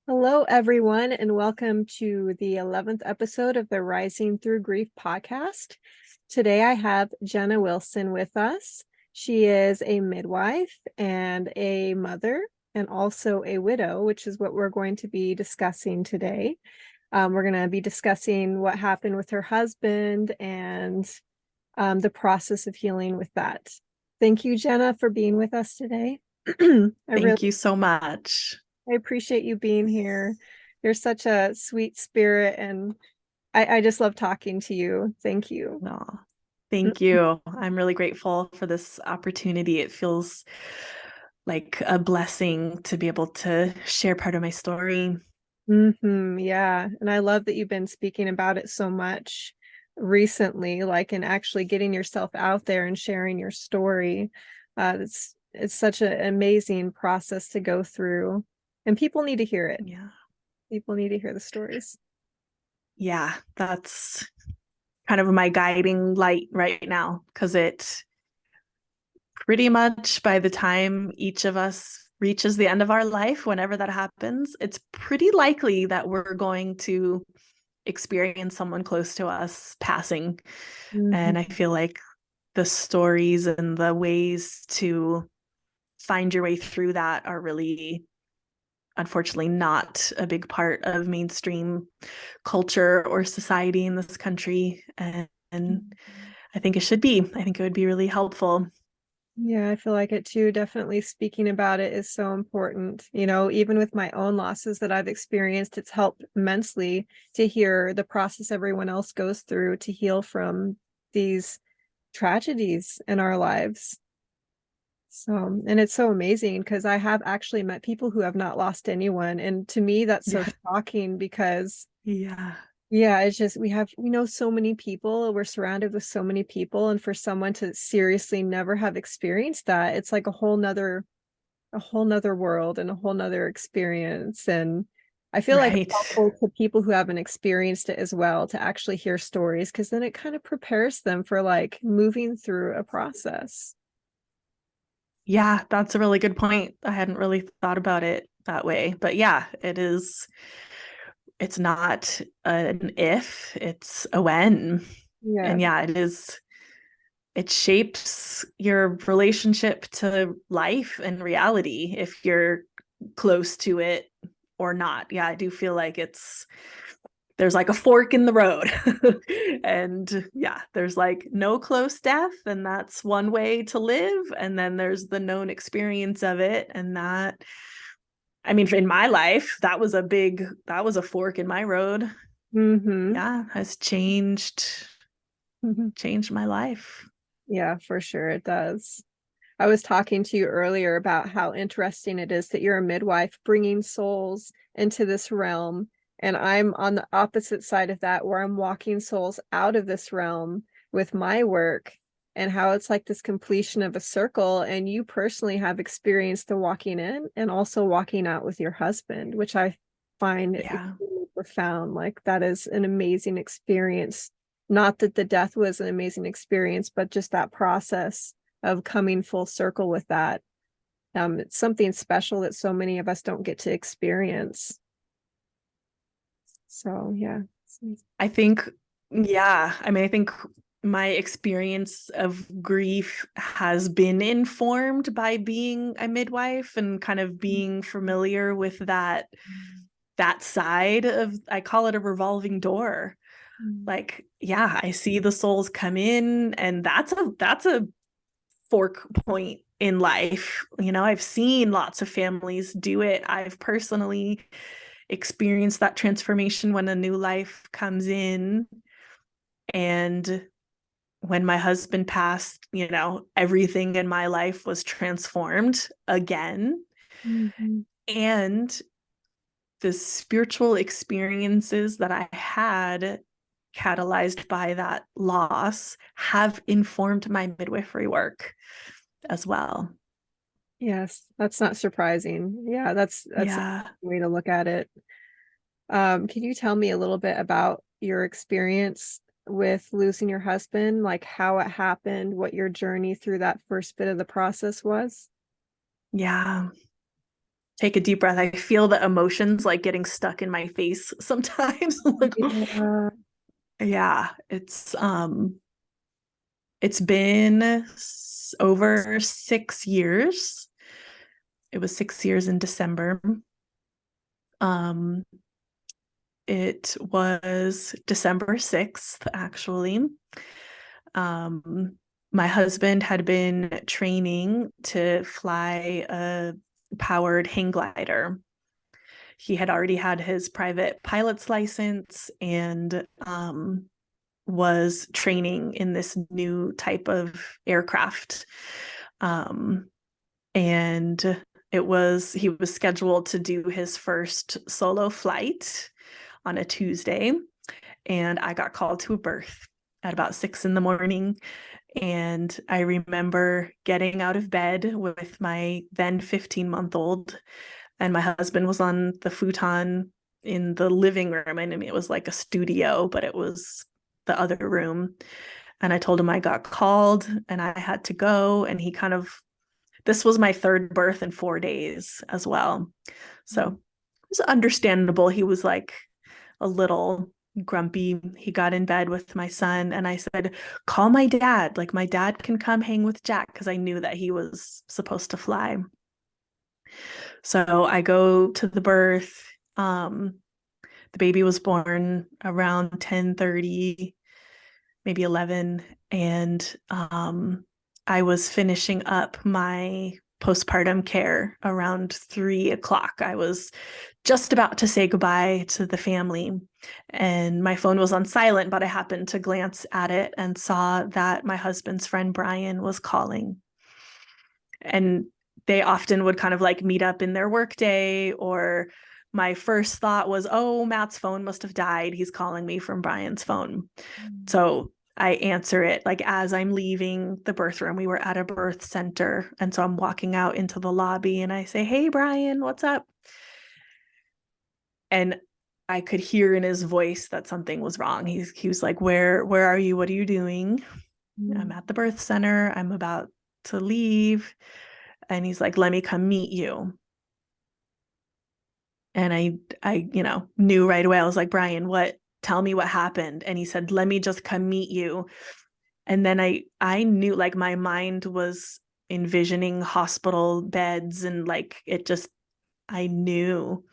Hello, everyone, and welcome to the 11th episode of the Rising Through Grief podcast. Today, I have Jenna Wilson with us. She is a midwife and a mother, and also a widow, which is what we're going to be discussing today. We're going to be discussing what happened with her husband and the process of healing with that. Thank you, Jenna, for being with us today. Thank you so much. I appreciate you being here. You're such a sweet spirit, and I just love talking to you. Thank you. No, thank you. I'm really grateful for this opportunity. It feels like a blessing to be able to share part of my story. Yeah. And I love that you've been speaking about it so much recently, like, and actually getting yourself out there and sharing your story. It's such an amazing process to go through, and people need to hear it. Yeah. People need to hear the stories. Yeah, that's kind of my guiding light right now because it pretty much by the time each of us reaches the end of our life, whenever that happens, it's pretty likely that we're going to experience someone close to us passing. Mhm. And I feel like the stories and the ways to find your way through that are really, unfortunately, not a big part of mainstream culture or society in this country. And I think it should be. I think it would be really helpful. Yeah, I feel like it too. Definitely speaking about it is so important. Even with my own losses that I've experienced, it's helped immensely to hear the process everyone else goes through to heal from these tragedies in our lives. So, and it's so amazing because I have actually met people who have not lost anyone. And to me, that's so Yeah. shocking because Yeah. yeah, it's just we know so many people, we're surrounded with so many people, and for someone to seriously never have experienced that, it's like a whole nother world and a whole nother experience. And I feel like it's Right. helpful to people who haven't experienced it as well to actually hear stories, because then it kind of prepares them for like moving through a process. Yeah, that's a really good point. I hadn't really thought about it that way. But yeah, it is. It's not an if, it's a when. Yeah. And yeah, it is. It shapes your relationship to life and reality if you're close to it or not. Yeah, I do feel like there's like a fork in the road. And yeah, there's like no close death, and that's one way to live. And then there's the known experience of it. And that, I mean, in my life, that was a fork in my road. Mm-hmm. Yeah, has changed my life. Yeah, for sure it does. I was talking to you earlier about how interesting it is that you're a midwife bringing souls into this realm. And I'm on the opposite side of that, where I'm walking souls out of this realm with my work, and how it's like this completion of a circle. And you personally have experienced the walking in and also walking out with your husband, which I find Yeah. extremely profound. Like, that is an amazing experience. Not that the death was an amazing experience, but just that process of coming full circle with that. It's something special that so many of us don't get to experience. So yeah. I think, yeah, I mean, I think my experience of grief has been informed by being a midwife and kind of being familiar with that side of, I call it a revolving door. Like, yeah, I see the souls come in, and that's a fork point in life. I've seen lots of families do it. I've personally experienced that transformation when a new life comes in. And when my husband passed, everything in my life was transformed again. Mhm. And the spiritual experiences that I had catalyzed by that loss have informed my midwifery work as well. Yes, that's not surprising. Yeah, that's a Yeah. way to look at it. Can you tell me a little bit about your experience with losing your husband, like how it happened, what your journey through that first bit of the process was? Yeah. take a deep breath. I feel the emotions like getting stuck in my face sometimes. Like, Yeah. yeah, it's been over 6 years. It was 6 years in December. Um, it was December 6th, actually. Um, my husband had been training to fly a powered hang glider. He had already had his private pilot's license and was training in this new type of aircraft. Um, and he was scheduled to do his first solo flight on a Tuesday. And I got called to a berth at about 6 in the morning. And I remember getting out of bed with my then 15-month-old, and my husband was on the futon in the living room. I mean, it was like a studio, but it was the other room. And I told him I got called and I had to go. And this was my third birth in 4 days as well. So it was understandable. He was like a little grumpy. He got in bed with my son and I said, call my dad. Like my dad can come hang with Jack, because I knew that he was supposed to fly. So I go to the birth. The baby was born around 10:30, maybe 11. And I was finishing up my postpartum care around 3 o'clock. I was just about to say goodbye to the family, and my phone was on silent, but I happened to glance at it and saw that my husband's friend Brian was calling. And they often would kind of like meet up in their workday, or my first thought was, oh, Matt's phone must have died. He's calling me from Brian's phone. So I answer it like as I'm leaving the birth room. We were at a birth center. And so I'm walking out into the lobby and I say, hey, Brian, what's up? And I could hear in his voice that something was wrong. He was like, where are you? What are you doing? I'm at the birth center. I'm about to leave. And he's like, let me come meet you. And I knew right away. I was like, Brian, tell me what happened. And he said, let me just come meet you. And then I knew, like, my mind was envisioning hospital beds and like I knew.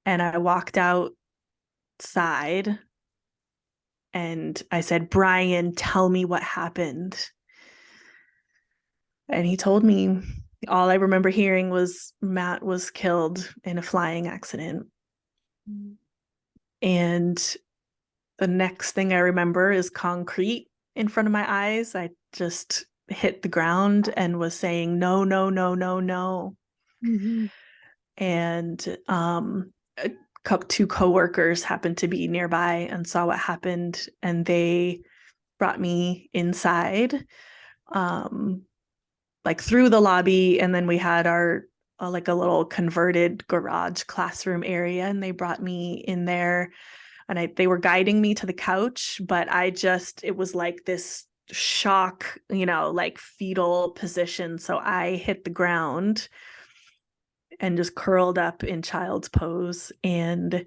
And I walked outside and I said, Brian, tell me what happened. And he told me. All I remember hearing was Matt was killed in a flying accident. And the next thing I remember is concrete in front of my eyes. I just hit the ground and was saying, no, no, no, no, no. Mm-hmm. And two coworkers happened to be nearby and saw what happened, and they brought me inside, like through the lobby, and then we had our like a little converted garage classroom area, and they brought me in there, and they were guiding me to the couch, but it was like this shock, like fetal position. So I hit the ground and just curled up in child's pose. And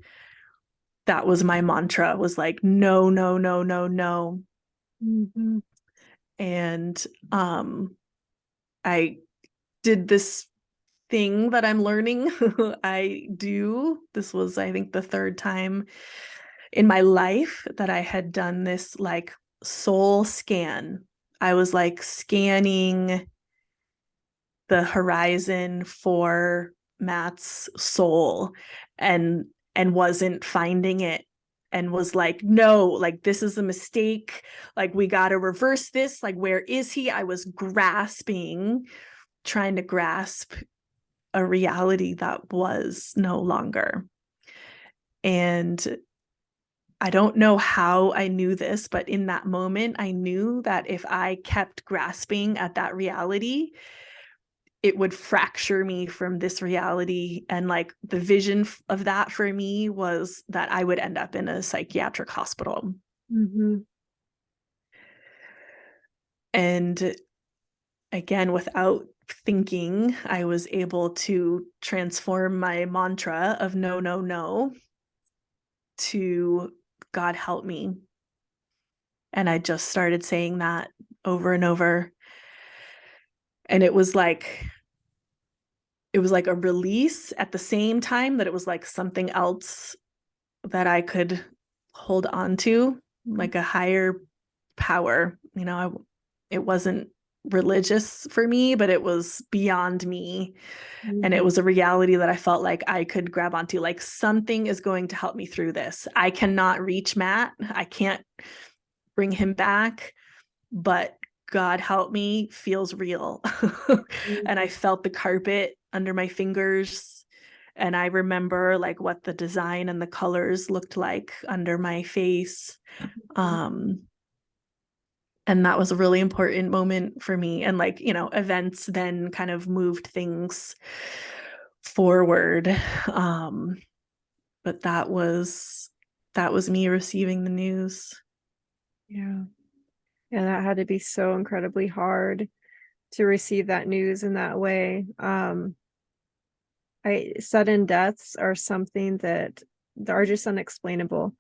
that was my mantra, was like, no, no, no, no, no. Mm-hmm. And I did this thing that I'm learning I do. This was, I think, the third time in my life that I had done this like soul scan. I was like scanning the horizon for Matt's soul, and wasn't finding it, and was like, no, like this is a mistake, like we got to reverse this, like where is he? I was trying to grasp a reality that was no longer. And I don't know how I knew this, but in that moment, I knew that if I kept grasping at that reality, it would fracture me from this reality. And like the vision of that for me was that I would end up in a psychiatric hospital. Mm-hmm. And again, without thinking, I was able to transform my mantra of no, no, no to God help me. And I just started saying that over and over. And it was like a release at the same time that it was like something else that I could hold on to, like a higher power. It wasn't religious for me, but it was beyond me. And it Mhm. was a reality that I felt like I could grab onto, like something is going to help me through this. I cannot reach Matt. I can't bring him back, but God help me feels real. And I Mhm. felt the carpet under my fingers. And I remember like what the design and the colors looked like under my face. Um, and that was a really important moment for me. And like, events then kind of moved things forward. Um, but that was me receiving the news. Yeah. Yeah, that had to be so incredibly hard to receive that news in that way. Sudden deaths are something that are just unexplainable,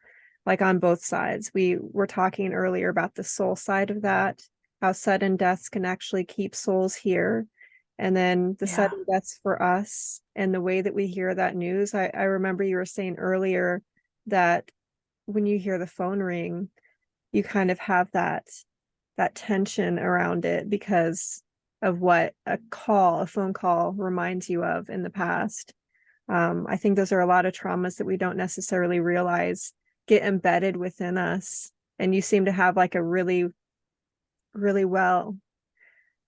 like on both sides. We were talking earlier about the soul side of that, how sudden deaths can actually keep souls here. And then the Yeah. sudden deaths for us and the way that we hear that news. I remember you were saying earlier that when you hear the phone ring, you kind of have that tension around it because of what a phone call reminds you of in the past. I think those are a lot of traumas that we don't necessarily realize get embedded within us. And you seem to have like a really, really well,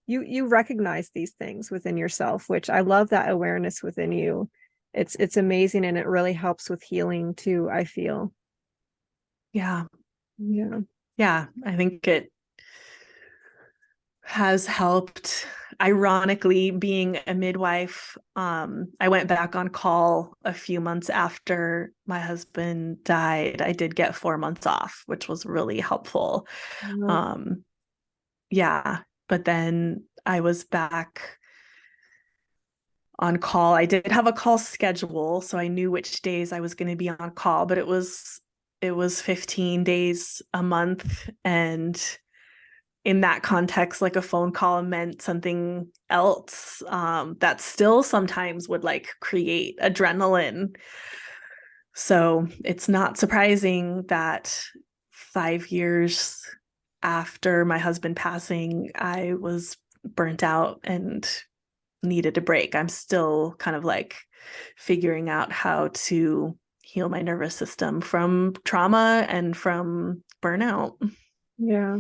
you recognize these things within yourself, which I love that awareness within you. It's amazing and it really helps with healing too, I feel. Yeah. Yeah. Yeah. I think it has helped. Ironically, being a midwife, I went back on call a few months after my husband died. I did get 4 months off, which was really helpful. Yeah. Um, yeah, but then I was back on call. I did have a call schedule, so I knew which days I was going to be on call, but it was 15 days a month, and in that context, like a phone call meant something else, that still sometimes would like create adrenaline. So it's not surprising that 5 years after my husband passing, I was burnt out and needed a break. I'm still kind of like figuring out how to heal my nervous system from trauma and from burnout. Yeah.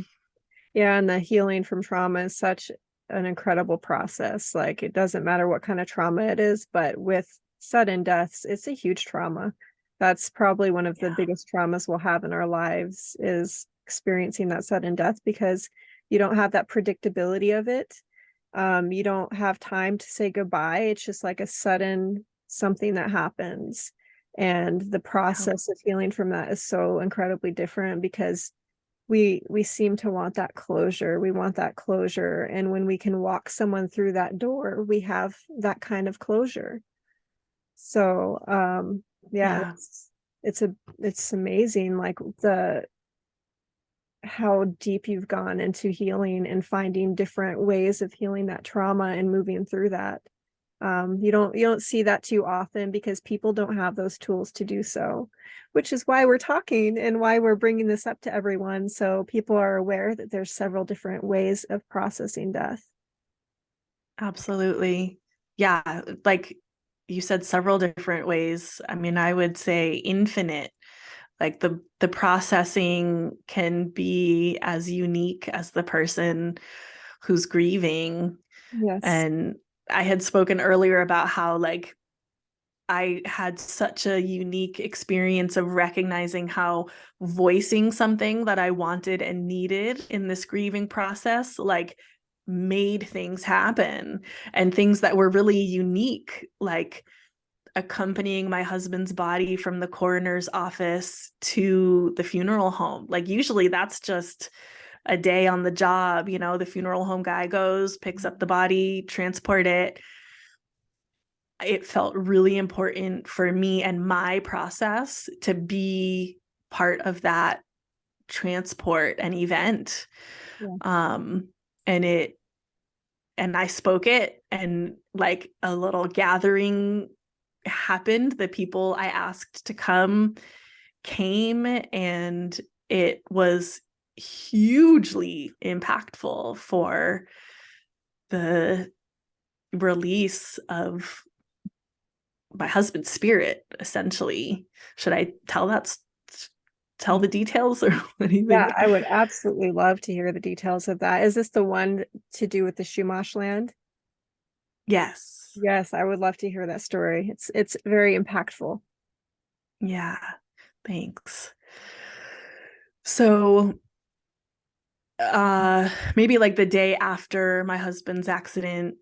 Yeah, and the healing from trauma is such an incredible process. Like it doesn't matter what kind of trauma it is, but with sudden deaths, it's a huge trauma. That's probably one of the Yeah. biggest traumas we'll have in our lives is experiencing that sudden death because you don't have that predictability of it. You don't have time to say goodbye. It's just like a sudden something that happens. And the Yeah. process of healing from that is so incredibly different because we seem to want that closure. We want that closure, and when we can walk someone through that door, we have that kind of closure. So yeah, Yeah. it's amazing like the how deep you've gone into healing and finding different ways of healing that trauma and moving through that. You don't see that too often because people don't have those tools to do so, which is why we're talking and why we're bringing this up to everyone so people are aware that there's several different ways of processing death. Absolutely. Yeah, like you said, several different ways. I mean, I would say infinite. Like the processing can be as unique as the person who's grieving. Yes. And I had spoken earlier about how like I had such a unique experience of recognizing how voicing something that I wanted and needed in this grieving process, like made things happen and things that were really unique, like accompanying my husband's body from the coroner's office to the funeral home. Like usually that's just a day on the job. You know, the funeral home guy goes, picks up the body, transport it. It felt really important for me and my process to be part of that transport and event. Yeah. Um, and it, and I spoke it, and like a little gathering happened. The people I asked to come came, and it was hugely impactful for the release of my husband's spirit, essentially. Should I tell the details, or what do you Yeah, think? I would absolutely love to hear the details of that. Is this the one to do with the Shumash land? Yes. Yes, I would love to hear that story. It's very impactful. Yeah. Thanks. So maybe like the day after my husband's accident,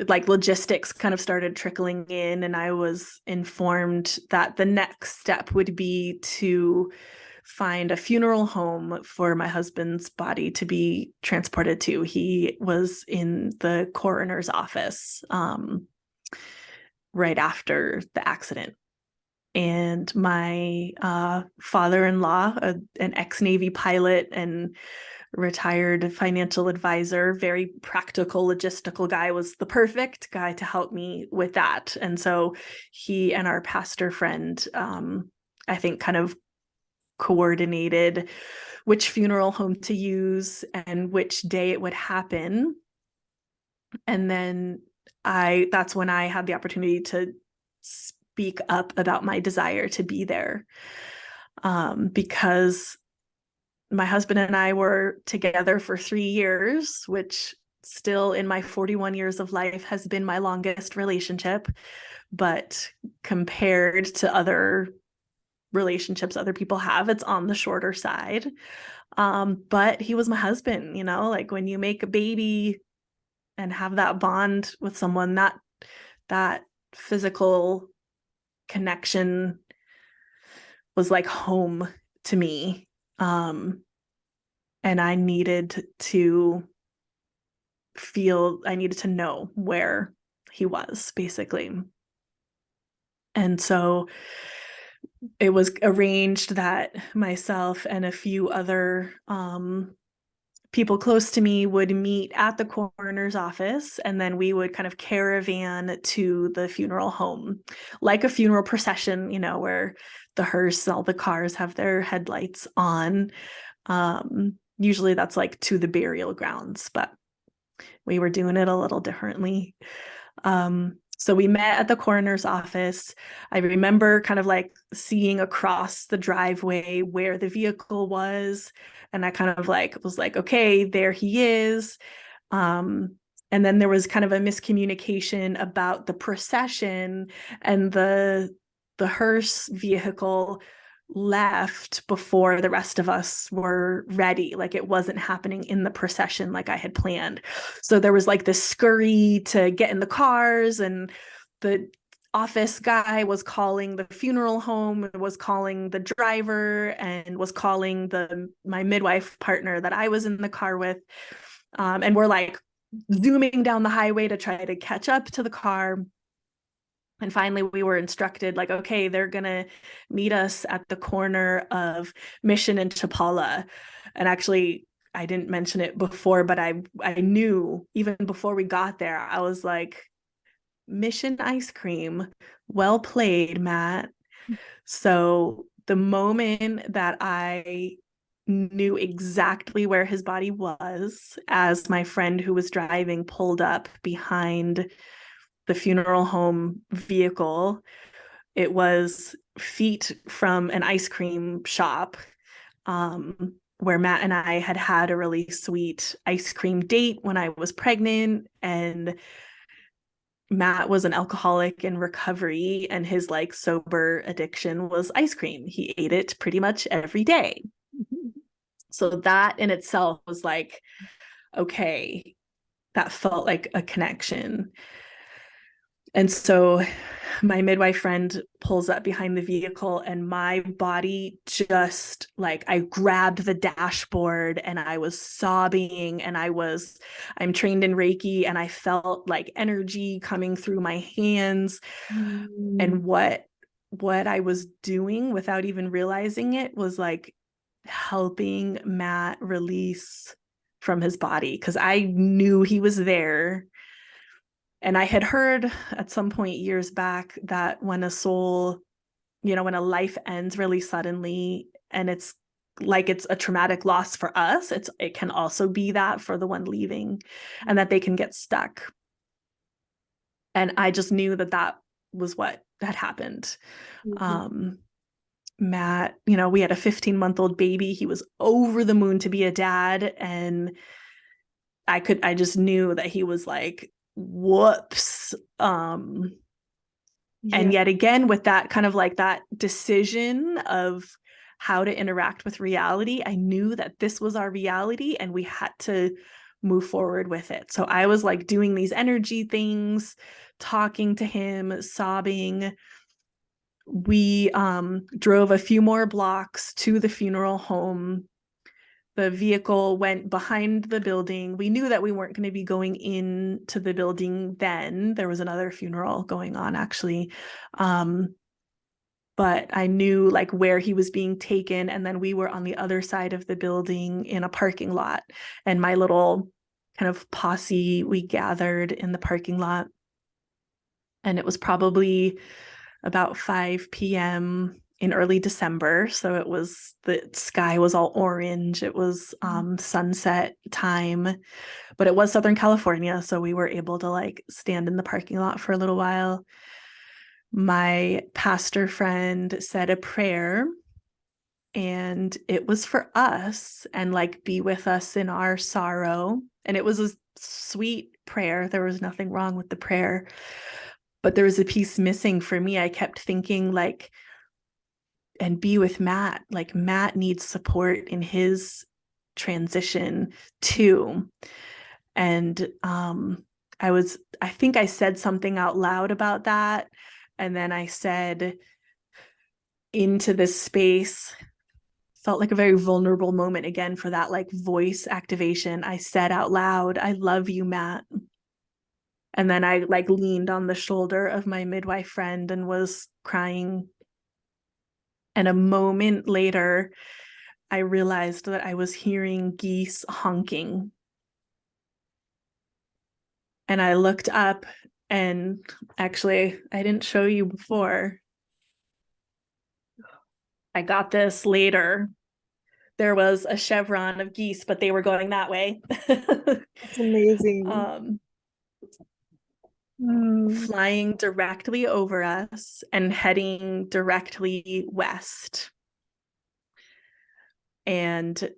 like logistics kind of started trickling in, and I was informed that the next step would be to find a funeral home for my husband's body to be transported to. He was in the coroner's office right after the accident. And my father-in-law, an ex-Navy pilot and retired financial advisor, very practical, logistical guy, was the perfect guy to help me with that. And so he and our pastor friend, I think, kind of coordinated which funeral home to use and which day it would happen. And then that's when I had the opportunity to speak up about my desire to be there, because my husband and I were together for 3 years, which still in my 41 years of life has been my longest relationship. But compared to other relationships other people have, it's on the shorter side. But he was my husband, you know, like when you make a baby and have that bond with someone, that physical connection was like home to me. And I needed to I needed to know where he was, basically. And so it was arranged that myself and a few other people close to me would meet at the coroner's office, and then we would kind of caravan to the funeral home, like a funeral procession, you know, where the hearse, all the cars have their headlights on. Usually that's like to the burial grounds, but we were doing it a little differently. So we met at the coroner's office. I remember kind of like seeing across the driveway where the vehicle was. And I kind of like was like, okay, there he is. And then there was kind of a miscommunication about the procession, and the hearse vehicle left before the rest of us were ready. Like it wasn't happening in the procession like I had planned. So there was like this scurry to get in the cars, and the office guy was calling the funeral home, was calling the driver, and was calling my midwife partner that I was in the car with. And we're like zooming down the highway to try to catch up to the car. And finally, we were instructed, like, okay, they're going to meet us at the corner of Mission and Chapala. And actually, I didn't mention it before, but I knew even before we got there, I was like, Mission ice cream. Well played, Matt. So the moment that I knew exactly where his body was, as my friend who was driving pulled up behind the funeral home vehicle, it was feet from an ice cream shop, where Matt and I had a really sweet ice cream date when I was pregnant. And Matt was an alcoholic in recovery, and his like sober addiction was ice cream. He ate it pretty much every day. So that in itself was like, okay, that felt like a connection. And so my midwife friend pulls up behind the vehicle, and my body just like, I grabbed the dashboard and I was sobbing, and I'm trained in Reiki, and I felt like energy coming through my hands. Mm. And what I was doing without even realizing it was like helping Matt release from his body, because I knew he was there. And I had heard at some point years back that when a soul, when a life ends really suddenly, and it's like it's a traumatic loss for us, it can also be that for the one leaving, and that they can get stuck. And I just knew that that was what had happened. Mhm. Um, Matt, we had a 15-month-old baby. He was over the moon to be a dad. And I just knew that he was like, whoops. Yeah. And yet again, with that kind of like that decision of how to interact with reality, I knew that this was our reality and we had to move forward with it. So I was like doing these energy things, talking to him, sobbing. We drove a few more blocks to the funeral home. The vehicle went behind the building. We knew that we weren't going to be going into the building then. There was another funeral going on, actually. But I knew like where he was being taken. And then we were on the other side of the building in a parking lot. And my little kind of posse, we gathered in the parking lot. And it was probably about 5 p.m. in early December. So the sky was all orange. It was sunset time, but it was Southern California. So we were able to like stand in the parking lot for a little while. My pastor friend said a prayer, and it was for us and like be with us in our sorrow. And it was a sweet prayer. There was nothing wrong with the prayer, but there was a piece missing for me. I kept thinking like, and be with Matt. Like Matt needs support in his transition too. And I think I said something out loud about that. And then I said into this space, felt like a very vulnerable moment again for that like voice activation. I said out loud, I love you, Matt. And then I like leaned on the shoulder of my midwife friend and was crying. And a moment later, I realized that I was hearing geese honking. And I looked up, and actually, I didn't show you before. I got this later. There was a chevron of geese, but they were going that way. That's amazing. um, Mm. Flying directly over us and heading directly west. And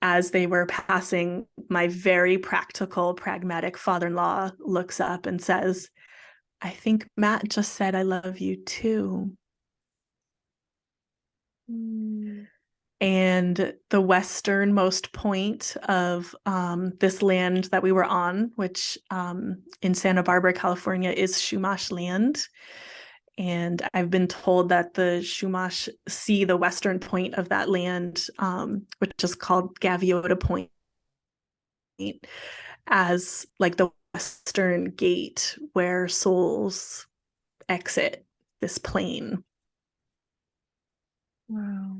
as they were passing, my very practical, pragmatic father-in-law looks up and says, I think Matt just said, I love you too. Mm. And the westernmost point of this land that we were on, which in Santa Barbara, California, is Chumash land. And I've been told that the Chumash see the western point of that land, which is called Gaviota Point, as like the western gate where souls exit this plane. Wow.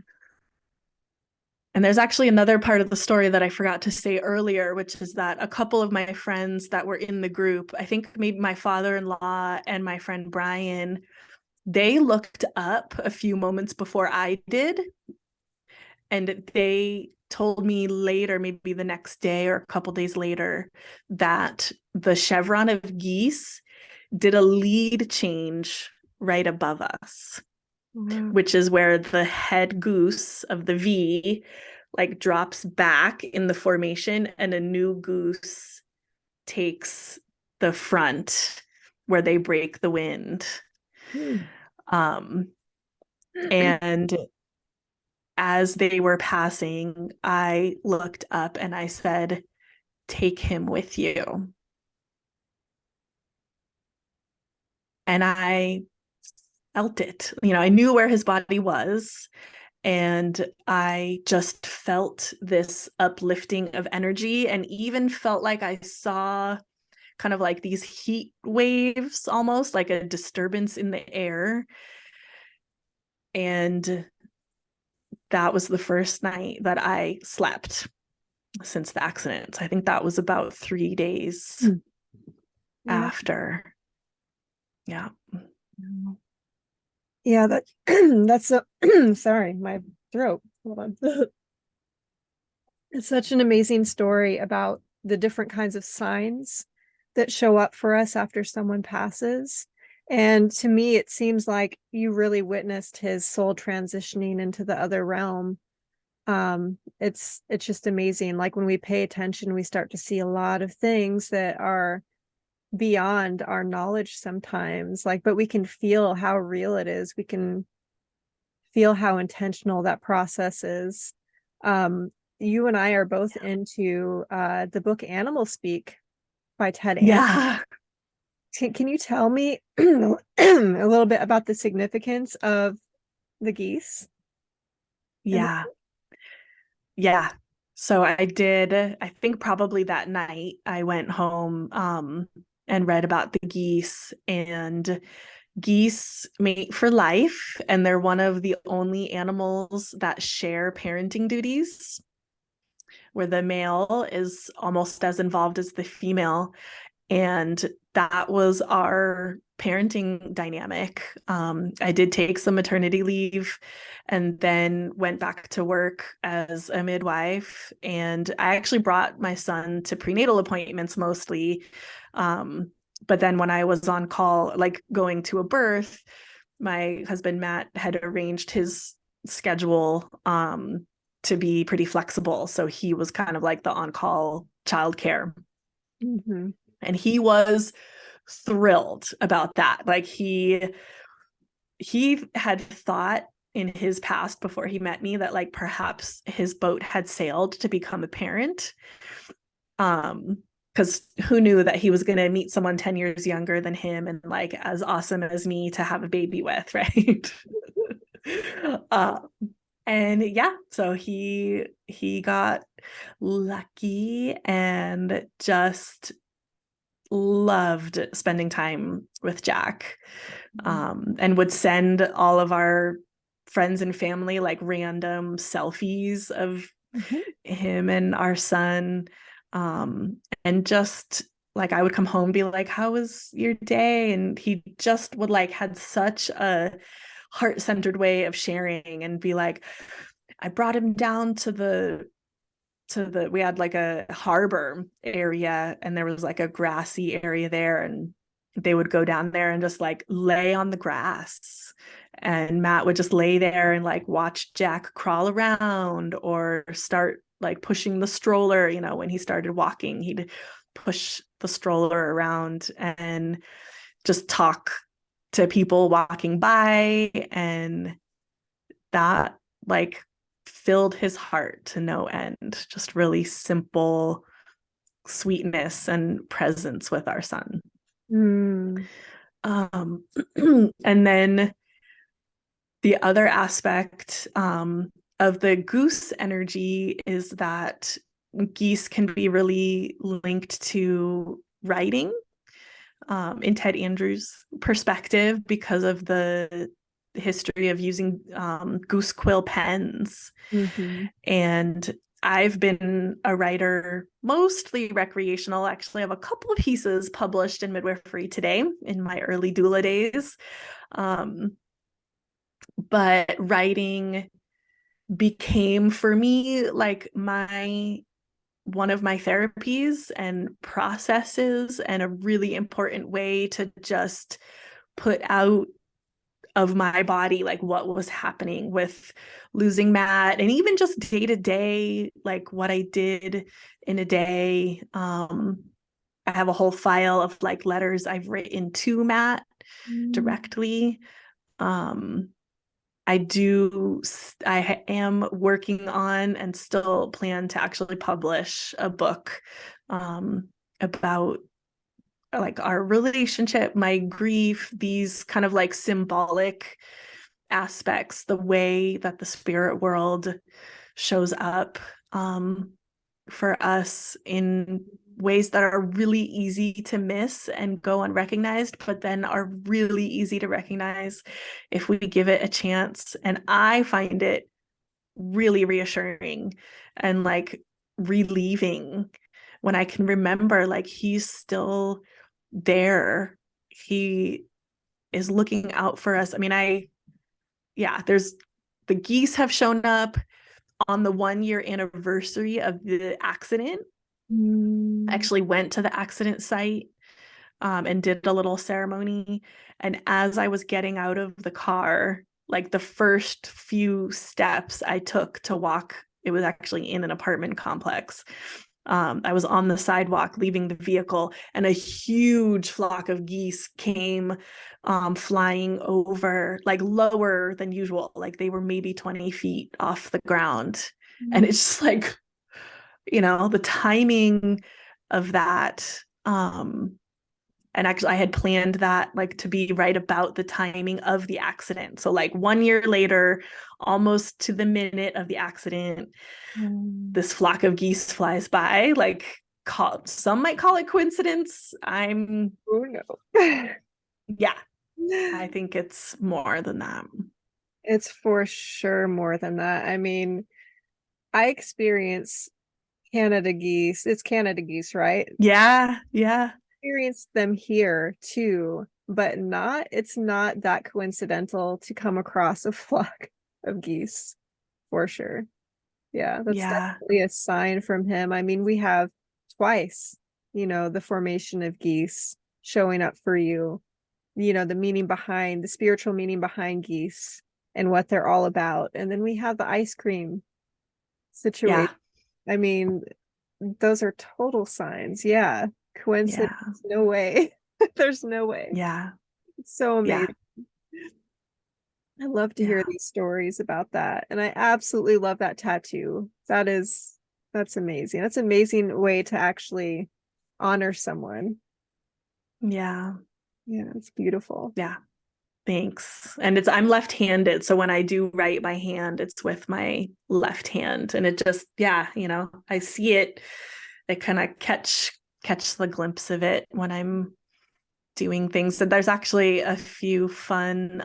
And there's actually another part of the story that I forgot to say earlier, which is that a couple of my friends that were in the group, I think maybe my father-in-law and my friend Brian, they looked up a few moments before I did. And they told me later, maybe the next day or a couple days later, that the chevron of geese did a lead change right above us, Wow. which is where the head goose of the V like drops back in the formation, and a new goose takes the front where they break the wind. Mm. Um, and as they were passing, I looked up and I said, take him with you. And I felt it. I knew where his body was, and I just felt this uplifting of energy, and even felt like I saw kind of like these heat waves, almost like a disturbance in the air. And that was the first night that I slept since the accident. I think that was about 3 days Yeah. after. Yeah. Yeah, that that's so sorry, my throat. Hold on. It's such an amazing story about the different kinds of signs that show up for us after someone passes. And to me, it seems like you really witnessed his soul transitioning into the other realm. It's just amazing. Like when we pay attention, we start to see a lot of things that are beyond our knowledge sometimes. Like, but we can feel how real it is. We can feel how intentional that process is. You and I are both into the book Animal Speak by Ted Anderson. Yeah. Can you tell me a little bit about the significance of the geese? And Yeah. Yeah. So I think probably that night I went home and read about the geese. And geese mate for life, and they're one of the only animals that share parenting duties, where the male is almost as involved as the female. And that was our parenting dynamic. I did take some maternity leave and then went back to work as a midwife. And I actually brought my son to prenatal appointments mostly. But then when I was on call, like going to a birth, my husband Matt had arranged his schedule to be pretty flexible. So he was kind of like the on-call childcare. mm-hmm. And he was thrilled about that. Like he had thought in his past before he met me that like perhaps his boat had sailed to become a parent. Because who knew that he was going to meet someone 10 years younger than him and like as awesome as me to have a baby with, right? uh, and yeah, so he got lucky and just loved spending time with Jack, and would send all of our friends and family like random selfies of Mm-hmm. him and our son. And just like I would come home and be like, how was your day? And he just would like had such a heart-centered way of sharing and be like, I brought him down we had like a harbor area and there was like a grassy area there, and they would go down there and just like lay on the grass, and Matt would just lay there and like watch Jack crawl around or start like pushing the stroller. When he started walking, he'd push the stroller around and just talk to people walking by, and that like filled his heart to no end. Just really simple sweetness and presence with our son. Mm. Um, and then the other aspect of the goose energy is that geese can be really linked to writing, in Ted Andrews' perspective, because of the history of using goose quill pens. Mm-hmm. And I've been a writer, mostly recreational. Actually, I have a couple of pieces published in Midwifery Today in my early doula days. But writing became for me like one of my therapies and processes, and a really important way to just put out of my body like what was happening with losing Matt, and even just day to day, like what I did in a day. I have a whole file of like letters I've written to Matt Mm. directly. um I am working on and still plan to actually publish a book about like our relationship, my grief, these kind of like symbolic aspects, the way that the spirit world shows up for us in ways that are really easy to miss and go unrecognized, but then are really easy to recognize if we give it a chance. And I find it really reassuring and like relieving when I can remember like he's still there. He is looking out for us. I mean, there's the geese have shown up on the 1 year anniversary of the accident. I Mm. actually went to the accident site and did a little ceremony. And as I was getting out of the car, like the first few steps I took to walk, it was actually in an apartment complex. I was on the sidewalk leaving the vehicle, and a huge flock of geese came flying over, like lower than usual. Like they were maybe 20 feet off the ground. And it's just like, the timing of that. And actually, I had planned that like to be right about the timing of the accident. So, like 1 year later, almost to the minute of the accident, this flock of geese flies by. Like, some might call it coincidence. Oh no. Yeah, I think it's more than that. It's for sure more than that. I mean, I experience Canada geese. It's Canada geese, right? Yeah, yeah, Experienced them here too, but it's not that coincidental to come across a flock of geese for sure. Yeah, that's yeah, definitely a sign from him. I mean, we have twice, the formation of geese showing up for you, the spiritual meaning behind geese and what they're all about. And then we have the ice cream yeah, situation. I mean, those are total signs. Yeah. Coincidence. yeah, No way. There's no way. yeah, It's so yeah, amazing. I love to hear yeah, these stories about that. And I absolutely love that tattoo. That's amazing. That's an amazing way to actually honor someone. yeah, Yeah, it's beautiful. yeah. Thanks. And I'm left-handed, so when I do write by hand, it's with my left hand, and it just, yeah, I see it. I kind of catch the glimpse of it when I'm doing things. And there's actually a few fun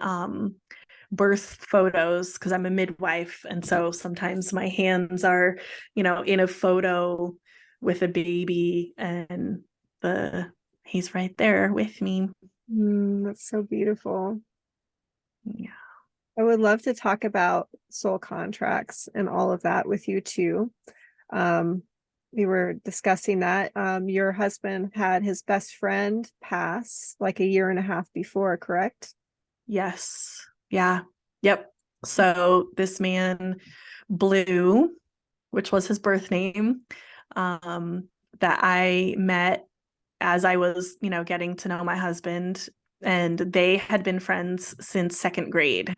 birth photos because I'm a midwife, and so sometimes my hands are, in a photo with a baby, and he's right there with me. That's so beautiful. Yeah. I would love to talk about soul contracts and all of that with you too. Um, we were discussing that. Your husband had his best friend pass like a year and a half before, correct? Yes. Yeah. Yep. So this man, Blue, which was his birth name, um, that I met as I was, getting to know my husband, and they had been friends since second grade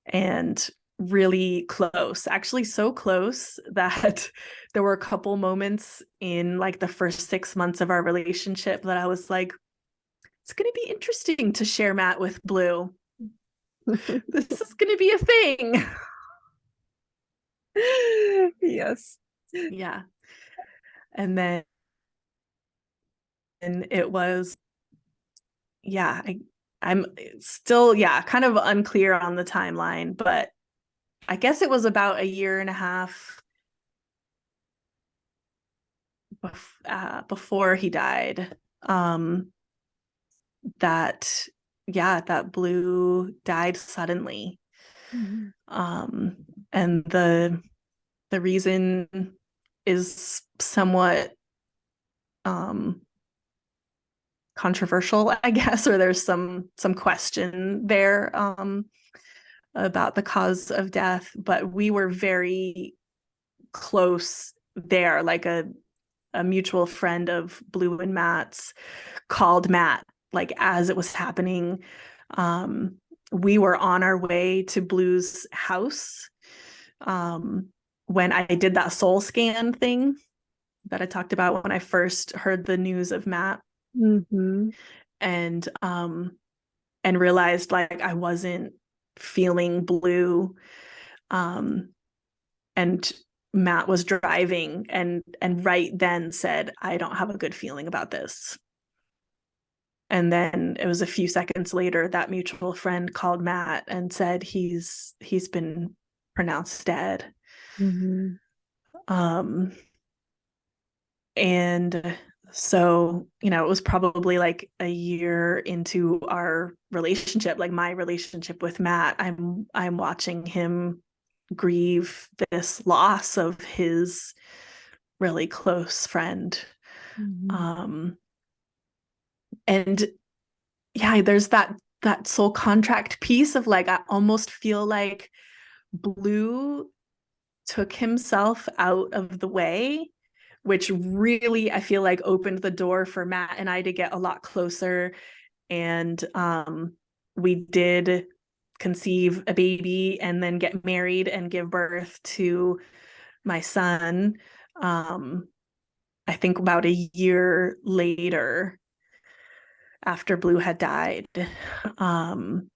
and really close, actually so close that there were a couple moments in like the first 6 months of our relationship that I was like, it's going to be interesting to share Matt with Blue. This is going to be a thing. Yes. Yeah. And then it was, yeah, I'm still, yeah, kind of unclear on the timeline, but I guess it was about a year and a half before he died. That, yeah, that Blue died suddenly. Mhm. Um, and the reason is somewhat um controversial, I guess, or there's some question there about the cause of death, but we were very close there. Like a mutual friend of Blue and Matt's called Matt like as it was happening. Um, we were on our way to Blue's house um, when I did that soul scan thing that I talked about when I first heard the news of Matt. Mm-hmm. And realized like I wasn't feeling blue. And Matt was driving and right then said, I don't have a good feeling about this. And then it was a few seconds later that mutual friend called Matt and said he's been pronounced dead. Mm-hmm. Um, and so, it was probably like a year into our relationship, like my relationship with Matt. I'm watching him grieve this loss of his really close friend. Mm-hmm. Um, and yeah, there's that soul contract piece of like, I almost feel like Blue took himself out of the way, which really I feel like opened the door for Matt and I to get a lot closer. And we did conceive a baby and then get married and give birth to my son. I think about a year later after Blue had died. Um,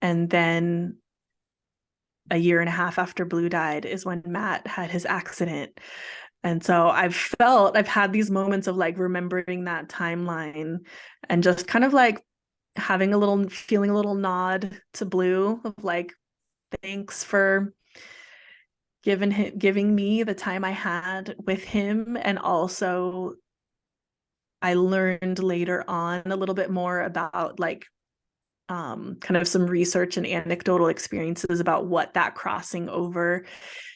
and then a year and a half after Blue died is when Matt had his accident. And so I've had these moments of like remembering that timeline and just kind of like feeling a little nod to Blue of like, thanks for giving me the time I had with him. And also I learned later on a little bit more about like kind of some research and anecdotal experiences about what that crossing over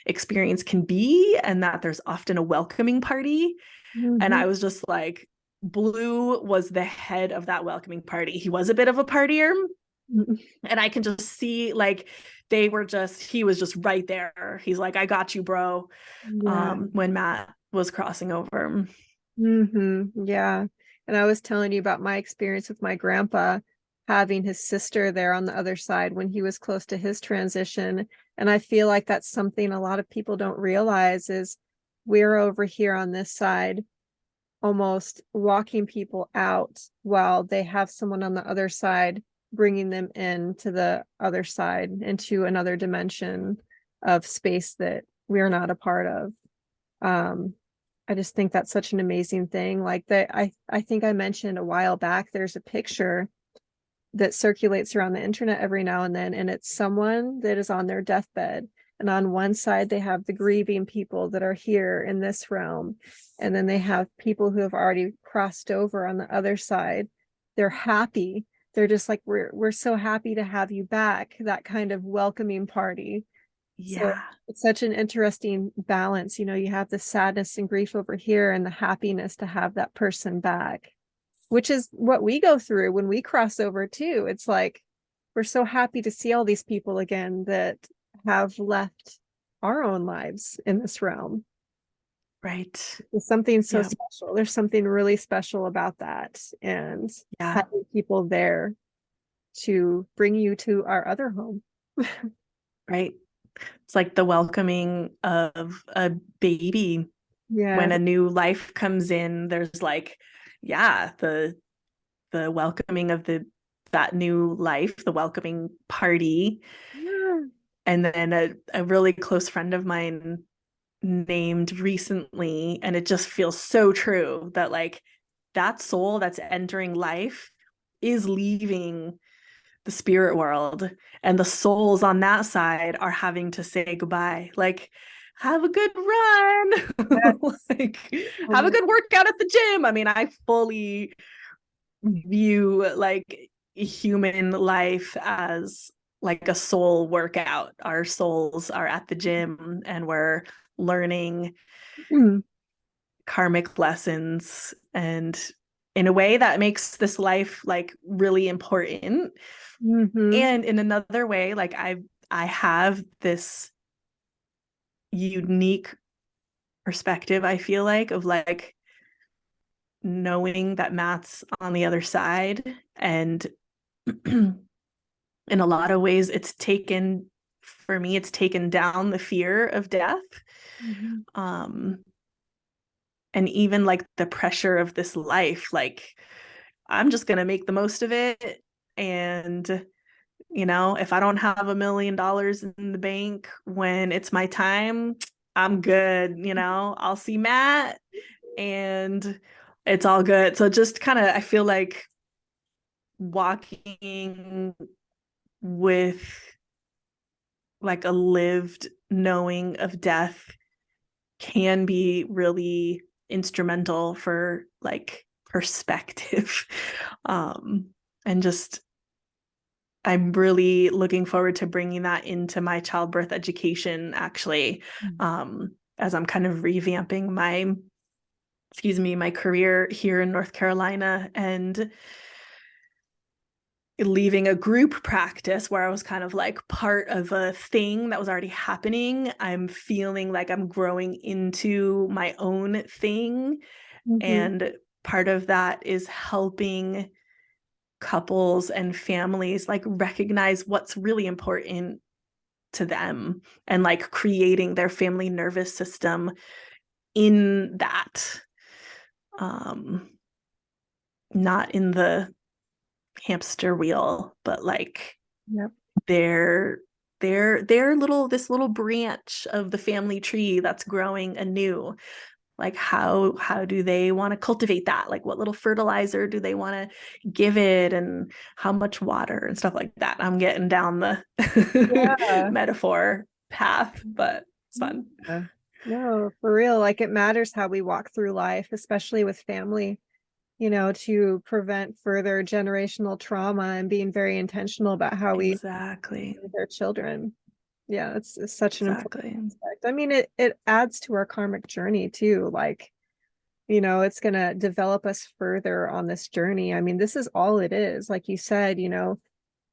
experience can be, and that there's often a welcoming party. And Mm-hmm. I was just like, Blue was the head of that welcoming party. He was a bit of a partier, and I can just see like he was just right there. He's like, I got you, bro. Yeah. When Matt was crossing over. Mm-hmm. Yeah. And I was telling you about my experience with my grandpa having his sister there on the other side when he was close to his transition. And I feel like that's something a lot of people don't realize is we're over here on this side almost walking people out while they have someone on the other side bringing them into the other side into another dimension of space that we're not a part of. um I just think that's such an amazing thing. Like that, I think I mentioned a while back, there's a picture that circulates around the internet every now and then, and it's someone that is on their deathbed. And on one side, they have the grieving people that are here in this realm. And then they have people who have already crossed over on the other side. They're happy. They're just like, we're so happy to have you back, that kind of welcoming party. So Yeah. it's such an interesting balance. You have the sadness and grief over here and the happiness to have that person back, which is what we go through when we cross over too. It's like we're so happy to see all these people again that have left our own lives in this realm. Right. It's something so Yeah. special. There's something really special about that. And Yeah. having people there to bring you to our other home. Right. It's like the welcoming of a baby Yeah. when a new life comes in. There's like, yeah, the welcoming of that new life, the welcoming party. Yeah. And then a really close friend of mine named recently, and it just feels so true that like that soul that's entering life is leaving the spirit world, and the souls on that side are having to say goodbye, like, have a good run. Yes. Like, Oh have a my. good workout at the gym. I mean, I fully view like human life as like a soul workout. Our souls are at the gym and we're learning Mm. karmic lessons, and in a way that makes this life like really important. Mm-hmm. And in another way, like I have this unique perspective, I feel like, of like knowing that Matt's on the other side. And in a lot of ways, for me, it's taken down the fear of death. Mm-hmm. Um, and even like the pressure of this life, like I'm just going to make the most of it. And, if I don't have $1 million in the bank when it's my time, I'm good. I'll see Matt and it's all good. So just kind of, I feel like walking with like a lived knowing of death can be really instrumental for like perspective. And just I'm really looking forward to bringing that into my childbirth education actually, as I'm kind of revamping my career here in North Carolina and leaving a group practice where I was kind of like part of a thing that was already happening. I'm feeling like I'm growing into my own thing. And part of that is helping couples and families like recognize what's really important to them and like creating their family nervous system in that. Not in the hamster wheel, but like Yep. their this little branch of the family tree that's growing anew. Like how do they want to cultivate that? Like what little fertilizer do they want to give it and how much water and stuff like that. I'm getting down the Yeah. metaphor path, but it's fun. Yeah. No, for real. Like it matters how we walk through life, especially with family, to prevent further generational trauma and being very intentional about how we Exactly. with our children. Yeah, it's such an important Exactly. aspect. I mean, it adds to our karmic journey too. Like, it's gonna develop us further on this journey. I mean, this is all it is. Like you said,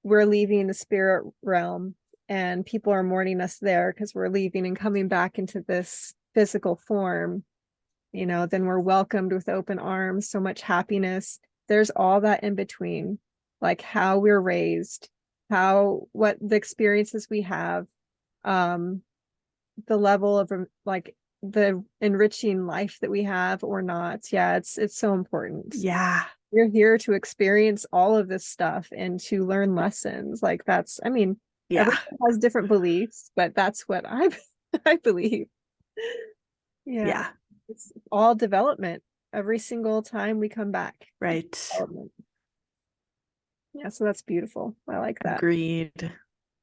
we're leaving the spirit realm and people are mourning us there because we're leaving and coming back into this physical form. Then we're welcomed with open arms, so much happiness. There's all that in between, like how we're raised, what the experiences we have, um, the level of like the enriching life that we have or not. Yeah, it's so important. Yeah. You're here to experience all of this stuff and to learn lessons. Like I mean, Yeah. everyone has different beliefs, but that's what I believe. Yeah. Yeah. It's all development. Every single time we come back. Right. Development. Yeah, so that's beautiful. I like that. Agreed.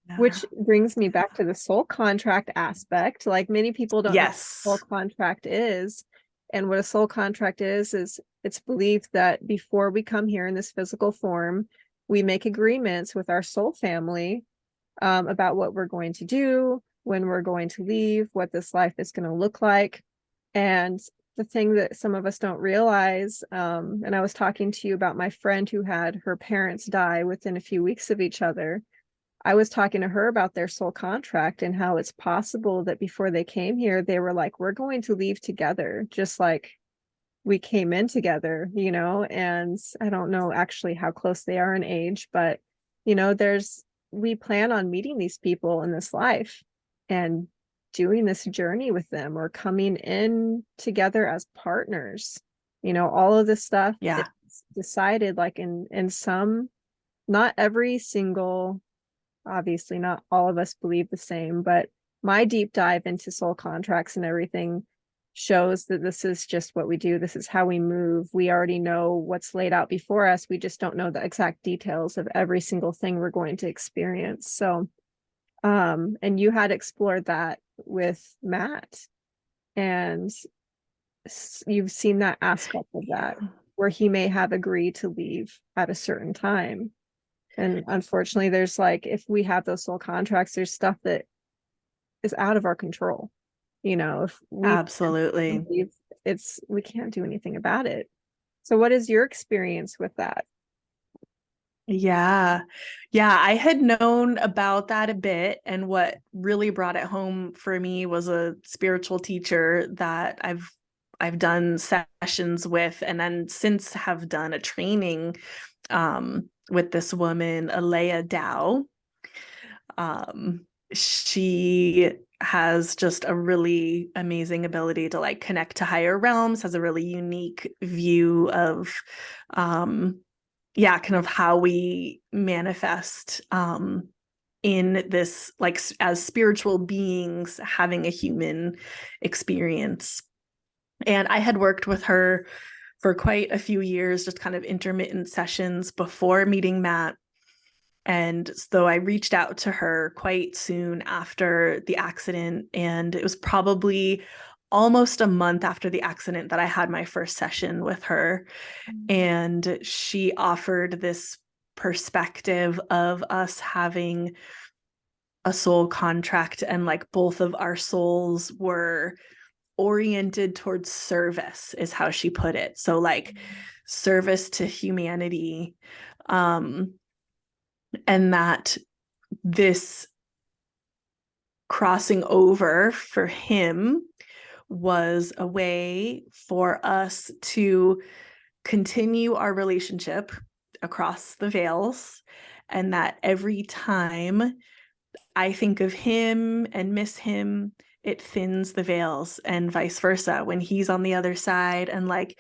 Yeah. Which brings me back to the soul contract aspect. Like many people don't know what a soul Yes. contract is. And what a soul contract is it's believed that before we come here in this physical form, we make agreements with our soul family about what we're going to do, when we're going to leave, what this life is going to look like. And the thing that some of us don't realize, and I was talking to you about my friend who had her parents die within a few weeks of each other. I was talking to her about their soul contract and how it's possible that before they came here, they were like, we're going to leave together, just like we came in together, and I don't know actually how close they are in age, but we plan on meeting these people in this life and doing this journey with them or coming in together as partners. All of this stuff Yeah. it's decided like in some, not every single, obviously not all of us believe the same, but my deep dive into soul contracts and everything shows that this is just what we do. This is how we move. We already know what's laid out before us. We just don't know the exact details of every single thing we're going to experience. So, and you had explored that with Matt, and you've seen that aspect of that Yeah. where he may have agreed to leave at a certain time. And unfortunately, there's like, if we have those soul contracts, there's stuff that is out of our control. If we Absolutely. leave, we can't do anything about it. So what is your experience with that? Yeah. Yeah, I had known about that a bit, and what really brought it home for me was a spiritual teacher that I've done sessions with and then since have done a training with this woman, Alea Dow. She has just a really amazing ability to like connect to higher realms, has a really unique view of yeah, kind of how we manifest in this, like as spiritual beings having a human experience. And I had worked with her for quite a few years, just kind of intermittent sessions before meeting Matt. And so I reached out to her quite soon after the accident. And it was probably almost a month after the accident that I had my first session with her. And she offered this perspective of us having a soul contract, and like both of our souls were oriented towards service, is how she put it. So like service to humanity. Um, and that this crossing over for him was a way for us to continue our relationship across the veils, and that every time I think of him and miss him, it thins the veils, and vice versa. When he's on the other side and like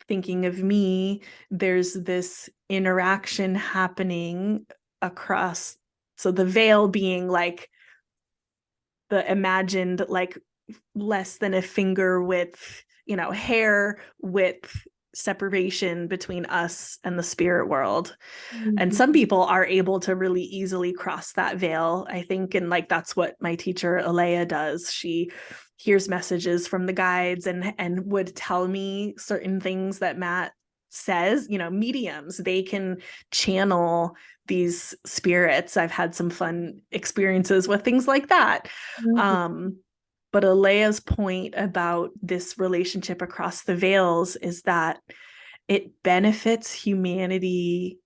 thinking of me, there's this interaction happening across. So the veil being like the imagined, like less than a finger width, hair width separation between us and the spirit world. And some Mhm. people are able to really easily cross that veil, I think. And like, that's what my teacher, Alea, does. She hears messages from the guides and would tell me certain things that Matt says. Mediums, they can channel these spirits. I've had some fun experiences with things like that. Mhm. Um, but Alea's point about this relationship across the veils is that it benefits humanity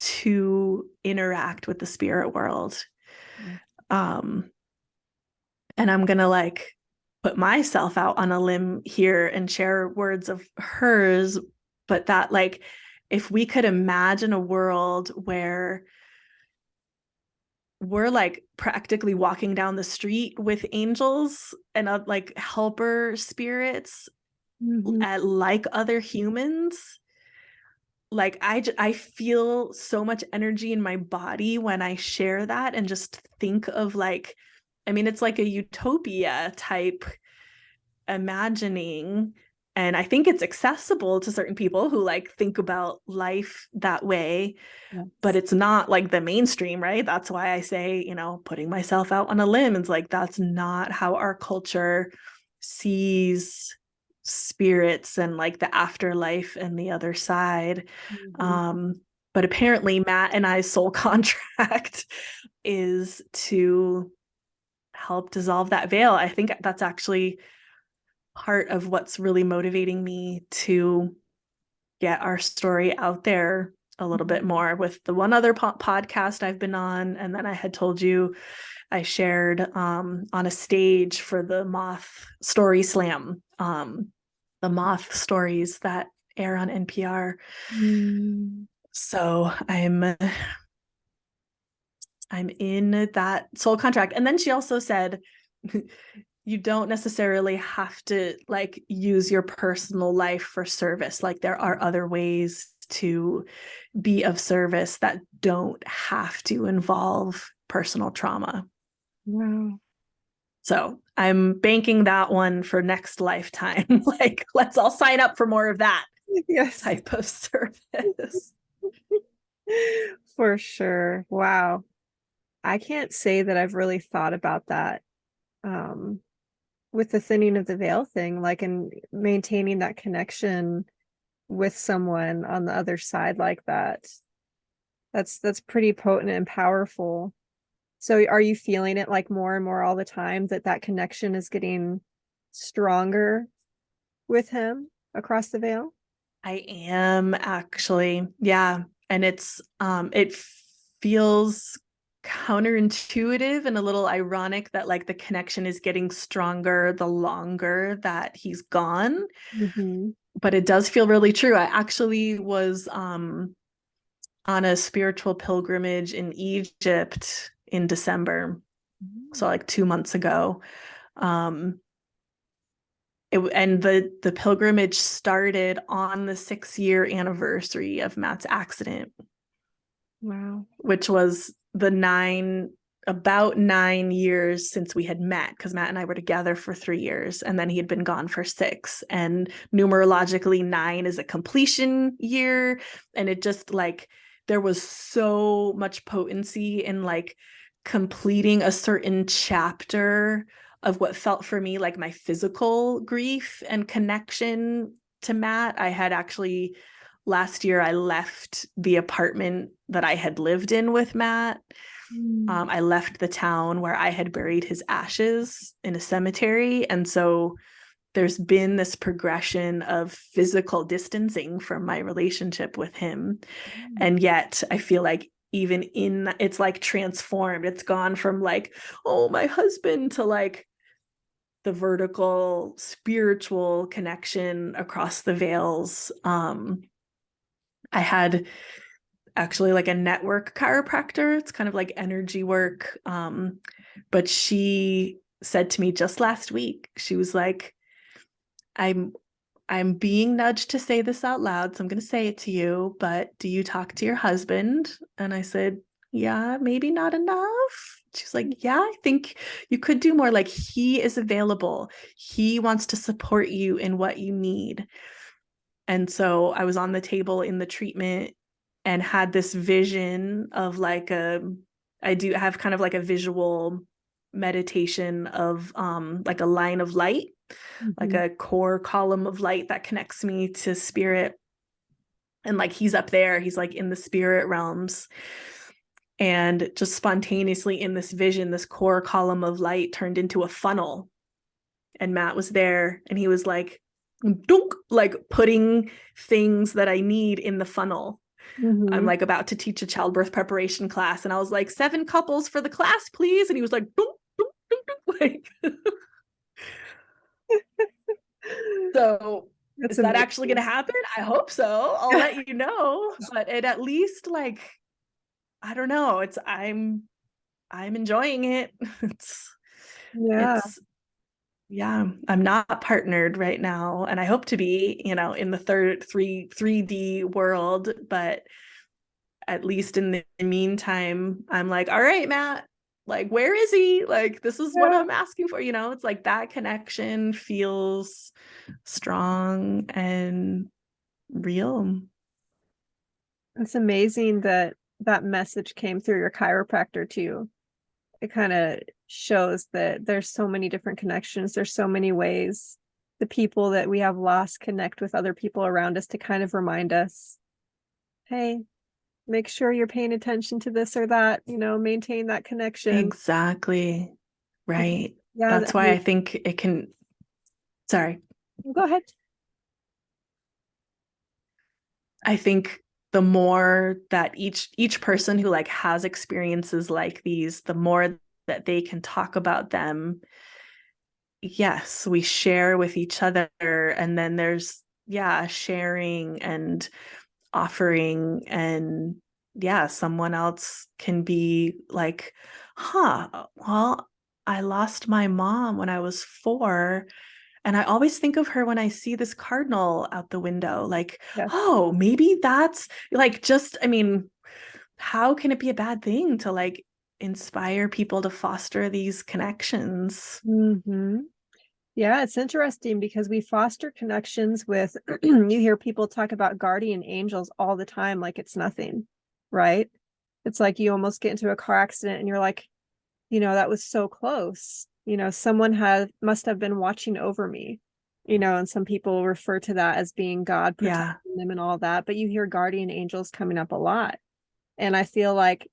to interact with the spirit world. Um, and I'm going to like put myself out on a limb here and share words of hers, but that like, if we could imagine a world where we're like practically walking down the street with angels and like helper spirits Mhm. like other humans, like I feel so much energy in my body when I share that, and just think of like, I mean, it's like a utopia type imagining. And I think it's accessible to certain people who like think about life that way, but Yes. it's not like the mainstream, right? That's why I say, putting myself out on a limb, it's like that's not how our culture sees spirits and like the afterlife and the other side. Mhm. um but apparently Matt and I's soul contract is to help dissolve that veil. I think that's actually part of what's really motivating me to get our story out there a little bit Mhm. more, with the one other podcast I've been on. And then I had told you I shared on a stage for the Moth Story Slam, the Moth stories that air on NPR. Mm. So I'm in that soul contract. And then she also said, you don't necessarily have to like use your personal life for service. Like there are other ways to be of service that don't have to involve personal trauma. Wow. So I'm banking that one for next lifetime. Like, let's all sign up for more of that Yes, type of service. for sure. Wow. I can't say that I've really thought about that um, with the thinning of the veil thing, like in maintaining that connection with someone on the other side like that. That's pretty potent and powerful. So are you feeling it like more and more all the time that that connection is getting stronger with him across the veil? I am actually, yeah. And it feels counterintuitive and a little ironic that like the connection is getting stronger the longer that he's gone. Mm-hmm. But it does feel really true. I actually was on a spiritual pilgrimage in Egypt in December, so like 2 months ago. Um, and the pilgrimage started on the 6-year anniversary of Matt's accident. Wow. Which was about 9 years since we had met, because Matt and I were together for 3 years and then he had been gone for 6. And numerologically, 9 is a completion year. And it just like, there was so much potency in like completing a certain chapter of what felt for me like my physical grief and connection to Matt. I had actually last year I left the apartment that I had lived in with Matt. I left the town where I had buried his ashes in a cemetery. And so there's been this progression of physical distancing from my relationship with him. And yet I feel like even in it's like transformed. It's gone from like, oh, my husband, to like the vertical spiritual connection across the veils. I had actually like a network chiropractor. It's kind of like energy work. But she said to me just last week, she was like, I'm being nudged to say this out loud, so I'm going to say it to you, but do you talk to your husband? And I said, yeah, maybe not enough. She's like, yeah, I think you could do more. Like, he is available. He wants to support you in what you need. And so I was on the table in the treatment and had this vision of like I do have kind of like a visual meditation of like a line of light, like a core column of light that connects me to spirit. And like he's up there, he's like in the spirit realms. And just spontaneously in this vision, this core column of light turned into a funnel. And Matt was there and he was like, dunk, like putting things that I need in the funnel. I'm like about to teach a childbirth preparation class. And I was like, 7 couples for the class, please. And he was like, dunk, dunk, dunk, dunk. Like, so That's is that amazing. actually going to happen? I hope so. I'll let you know. But it at least like, I don't know. I'm enjoying it. Yeah. It's yeah, I'm not partnered right now, and I hope to be, in the 3D world, but at least in the meantime, I'm like, all right, Matt, like, where is he? Like, this is what I'm asking for, it's like that connection feels strong and real. It's amazing that that message came through your chiropractor too. It kind of shows that there's so many different connections. There's so many ways the people that we have lost connect with other people around us to kind of remind us, hey, make sure you're paying attention to this or that, maintain that connection. Exactly. Right. Yeah, That's why I think it can, sorry. go ahead. I think the more that each person who like has experiences like these, the more that they can talk about them. Yes, we share with each other, and then there's sharing and offering, and someone else can be like, well, I lost my mom when I was 4. And I always think of her when I see this cardinal out the window, like, Yeah. oh, maybe that's like just, I mean, how can it be a bad thing to like inspire people to foster these connections? Yeah, it's interesting because we foster connections with, you hear people talk about guardian angels all the time, like it's nothing, right? It's like you almost get into a car accident and you're like, that was so close. Someone must have been watching over me, and some people refer to that as being God Yeah. protecting them and all that. But you hear guardian angels coming up a lot. And I feel like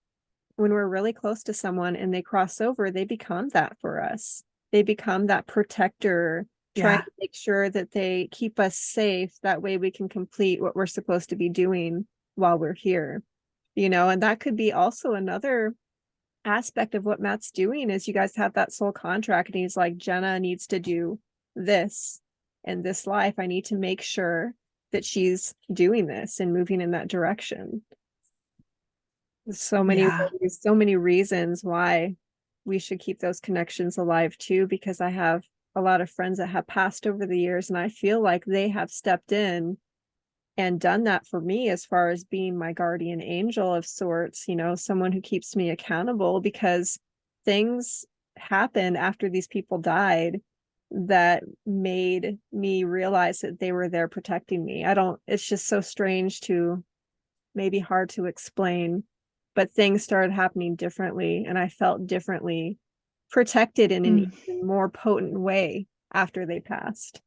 when we're really close to someone and they cross over, they become that for us. They become that protector, trying Yeah. to make sure that they keep us safe. That way we can complete what we're supposed to be doing while we're here, and that could be also another aspect of what Matt's doing is you guys have that soul contract and he's like, Jenna needs to do this in this life. I need to make sure that she's doing this and moving in that direction. There's so many Yeah. ways, so many reasons why we should keep those connections alive too, because I have a lot of friends that have passed over the years, and I feel like they have stepped in and done that for me as far as being my guardian angel of sorts, someone who keeps me accountable, because things happened after these people died that made me realize that they were there protecting me. It's just so strange, to maybe hard to explain, but things started happening differently, and I felt differently protected in an Mm. even more potent way after they passed.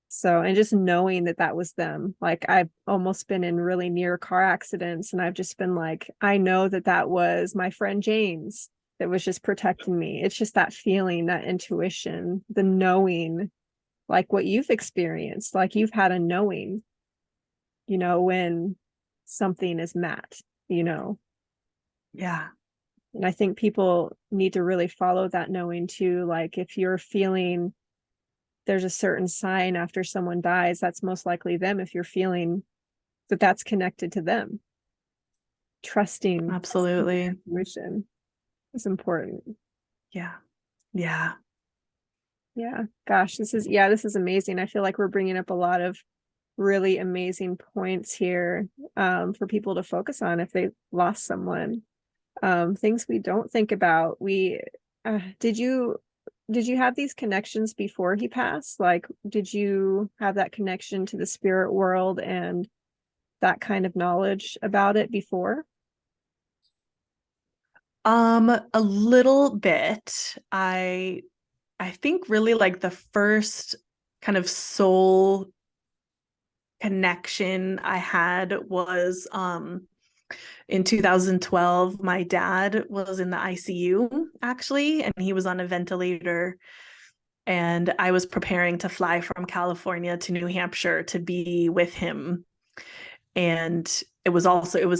So, and just knowing that that was them, like I've almost been in really near car accidents, and I've just been like, I know that that was my friend James that was just protecting me. It's just that feeling, that intuition, the knowing, like what you've experienced, like you've had a knowing, when something is met, you know. Yeah. And I think people need to really follow that knowing too. Like if you're feeling there's a certain sign after someone dies, that's most likely them. If you're feeling that that's connected to them, trusting Absolutely. intuition is important. Yeah. Yeah. Yeah. Gosh, this is amazing. I feel like we're bringing up a lot of really amazing points here, for people to focus on if they lost someone. Things we don't think about. Did you have these connections before he passed? Like, did you have that connection to the spirit world and that kind of knowledge about it before? A little bit. I think really like the first kind of soul connection I had was in 2012. My dad was in the ICU actually, and he was on a ventilator, and I was preparing to fly from California to New Hampshire to be with him. And it was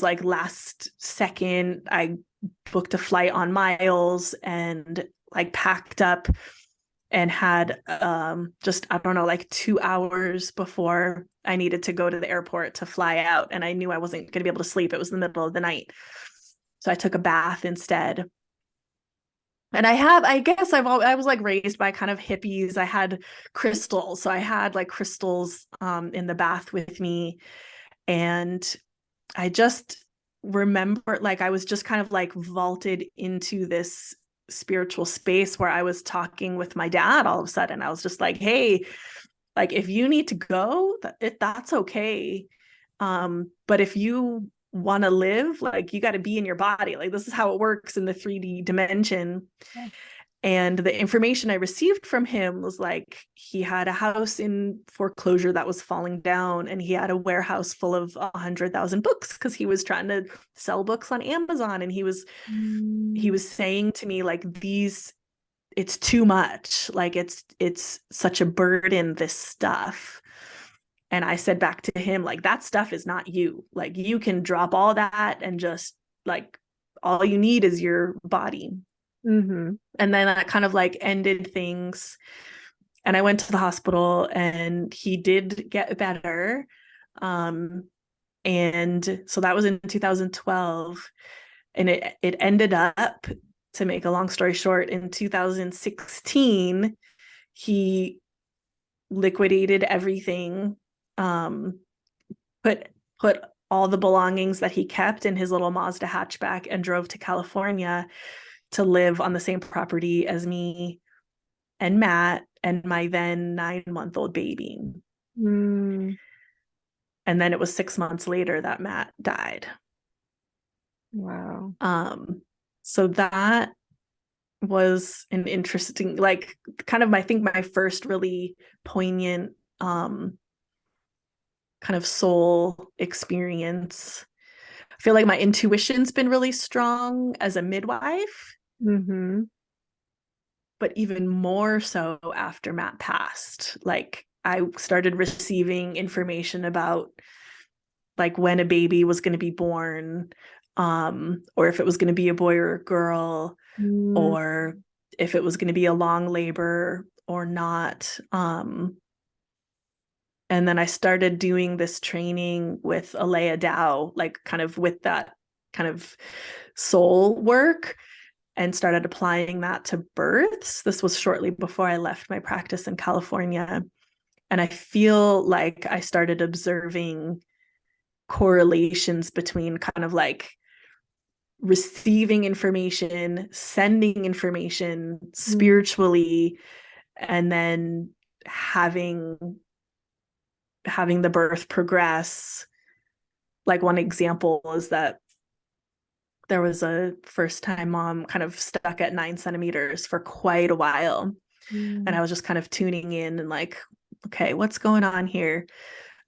like last second. I booked a flight on Miles and like packed up and had just, I don't know, like 2 hours before I needed to go to the airport to fly out. And I knew I wasn't going to be able to sleep. It was the middle of the night. So I took a bath instead. And I was like raised by kind of hippies. I had crystals. So I had like crystals in the bath with me. And I just remember like I was just kind of like vaulted into this spiritual space where I was talking with my dad all of a sudden. I was just like, hey, like if you need to go, that's okay. But if you want to live, like you got to be in your body. Like this is how it works in the 3D dimension. Yeah. And the information I received from him was like he had a house in foreclosure that was falling down, and he had a warehouse full of 100,000 books because he was trying to sell books on Amazon. And he Mm. was saying to me like it's too much, like it's such a burden, this stuff. And I said back to him like that stuff is not you. Like you can drop all that and just like all you need is your body. Mm-hmm. And then that kind of like ended things. And I went to the hospital and he did get better. Um, and so that was in 2012. And it ended up, to make a long story short, in 2016, he liquidated everything, um, put put all the belongings that he kept in his little Mazda hatchback and drove to California to live on the same property as me and Matt and my then 9-month-old baby. Mm. And then it was 6 months later that Matt died. Wow. So that was an interesting, like kind of I think my first really poignant kind of soul experience. I feel like my intuition's been really strong as a midwife, Mm-hmm. but even more so after Matt passed. Like I started receiving information about like when a baby was going to be born, or if it was going to be a boy or a girl, Mm. or if it was going to be a long labor or not. And then I started doing this training with Alea Dow, like kind of with that kind of soul work. and started applying that to births. This was shortly before I left my practice in California. And I feel like I started observing correlations between kind of like receiving information, sending information spiritually, and then having the birth progress. Like one example is that there was a first time mom kind of stuck at 9 centimeters for quite a while. And I was just kind of tuning in and like, okay, what's going on here?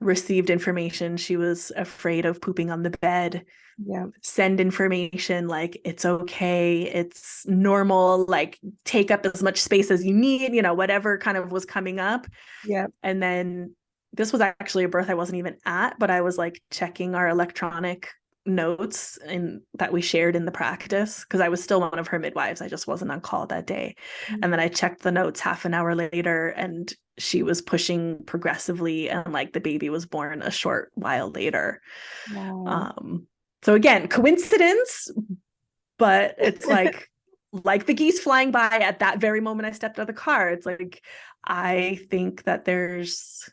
Received information. She was afraid of pooping on the bed. Yeah. Send information like it's okay, it's normal, like take up as much space as you need, whatever kind of was coming up. Yeah. And then this was actually a birth I wasn't even at, but I was like checking our electronic notes that we shared in the practice because I was still one of her midwives. I just wasn't on call that day. And then I checked the notes half an hour later and she was pushing progressively and like the baby was born a short while later. Wow. So again, coincidence, but it's like the geese flying by at that very moment I stepped out of the car. It's like I think that there's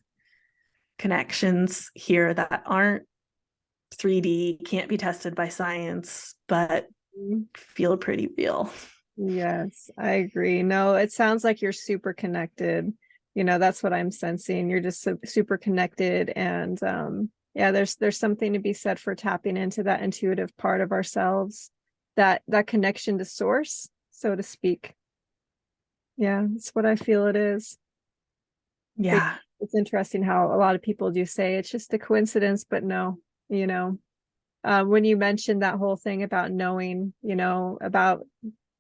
connections here that aren't 3D, can't be tested by science, but feel pretty real. Yes, I agree. No, it sounds like you're super connected. That's what I'm sensing. You're just super connected, and yeah, there's something to be said for tapping into that intuitive part of ourselves, that connection to source, so to speak. Yeah, that's what I feel it is. Yeah. It's interesting how a lot of people do say it's just a coincidence, but no, when you mentioned that whole thing about knowing, about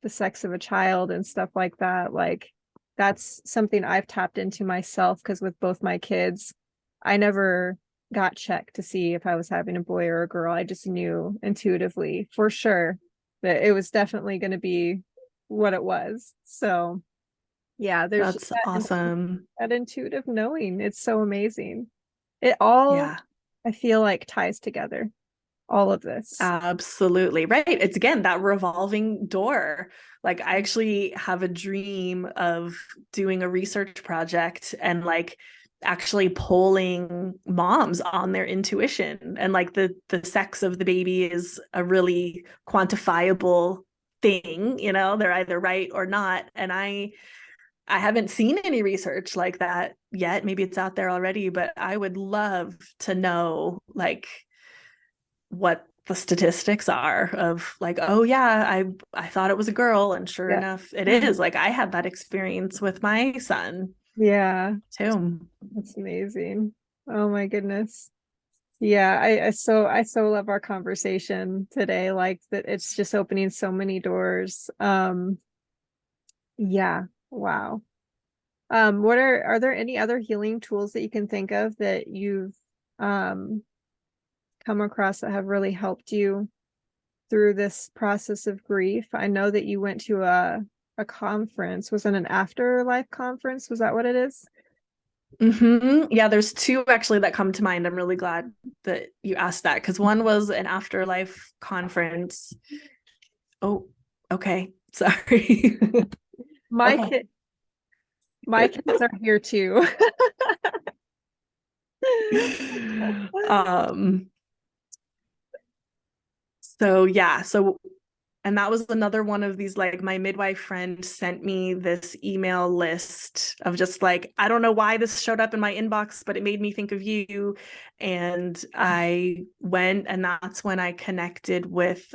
the sex of a child and stuff like that, like that's something I've tapped into myself, because with both my kids, I never got checked to see if I was having a boy or a girl. I just knew intuitively for sure that it was definitely going to be what it was. So yeah, there's That's awesome. that intuitive knowing. It's so amazing. It all, Yeah. I feel like, ties together, all of this. Absolutely. Right. It's again that revolving door. Like I actually have a dream of doing a research project and like actually polling moms on their intuition, and like the sex of the baby is a really quantifiable thing, they're either right or not. And I haven't seen any research like that yet. Maybe it's out there already, but I would love to know like what the statistics are of like, oh yeah, I thought it was a girl and sure Yeah. enough it is. Like I had that experience with my son Yeah, too. that's amazing. Oh my goodness. Yeah, I so love our conversation today. Like that it's just opening so many doors. Yeah, wow. What are there any other healing tools that you can think of that you've um come across that have really helped you through this process of grief? I know that you went to a conference. Was it an afterlife conference? Was that what it is? Yeah, there's two actually that come to mind. I'm really glad that you asked that because one was an afterlife conference. Oh, okay. Sorry. My kid, my kids are here too. um so yeah, and that was another one of these, like my midwife friend sent me this email list of just like, I don't know why this showed up in my inbox, but it made me think of you. And I went, and that's when I connected with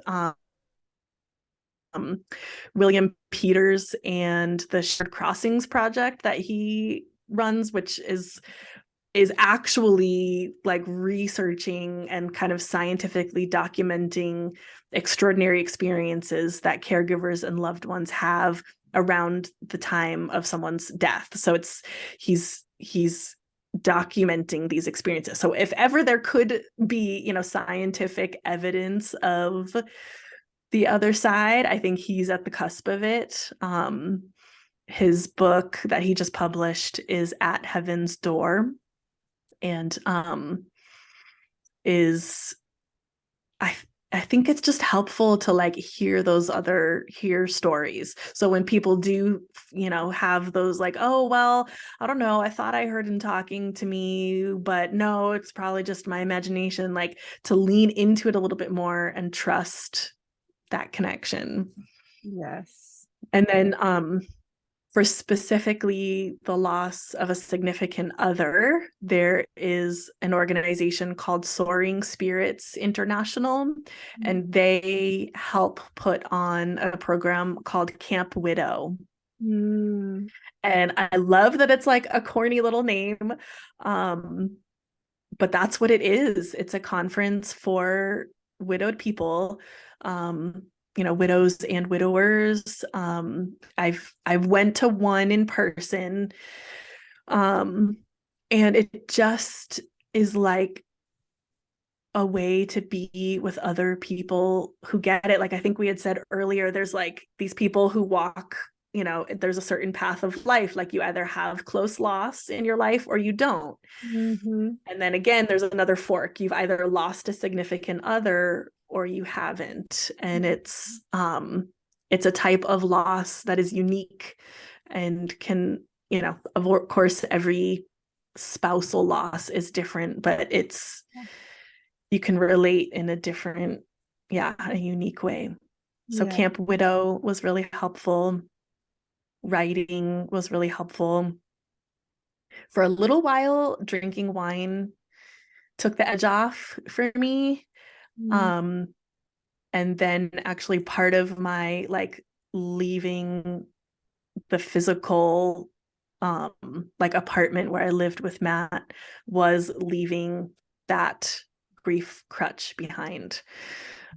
William Peters and the Shared Crossings project that he runs, which is actually like researching and kind of scientifically documenting extraordinary experiences that caregivers and loved ones have around the time of someone's death. So he's documenting these experiences. So if ever there could be, scientific evidence of the other side, I think he's at the cusp of it. His book that he just published is At Heaven's Door, and is I think it's just helpful to like hear stories. So when people do, have those like, oh, well, I don't know, I thought I heard him talking to me, but no, it's probably just my imagination, like to lean into it a little bit more and trust that connection. Yes. And then for specifically the loss of a significant other, there is an organization called Soaring Spirits International, and they help put on a program called Camp Widow. Mm. And I love that it's like a corny little name, um, but that's what it is. It's a conference for widowed people, um, widows and widowers. I've went to one in person, um, and it just is like a way to be with other people who get it. Like I think we had said earlier, there's like these people who walk, there's a certain path of life. Like you either have close loss in your life or you don't. Mm-hmm. And then again, there's another fork. You've either lost a significant other or you haven't. And it's a type of loss that is unique and can, of course, every spousal loss is different, but you can relate in a different, a unique way. So Yeah. Camp Widow was really helpful. Writing was really helpful. For a little while, drinking wine took the edge off for me. Mm. Um, and then actually part of my like leaving the physical like apartment where I lived with Matt was leaving that grief crutch behind.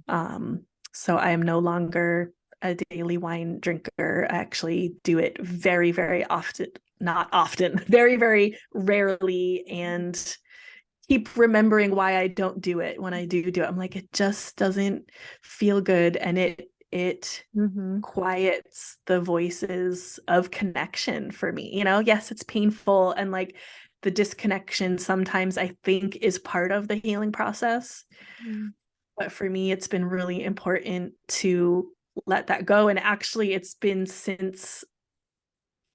So I am no longer a daily wine drinker. I actually do it very, very often, not often, very, very rarely, and keep remembering why I don't do it when I do it. I'm like, it just doesn't feel good. And it Mm-hmm. quiets the voices of connection for me. Yes, it's painful and like the disconnection sometimes I think is part of the healing process. Mm. But for me, it's been really important to let that go. And actually, it's been since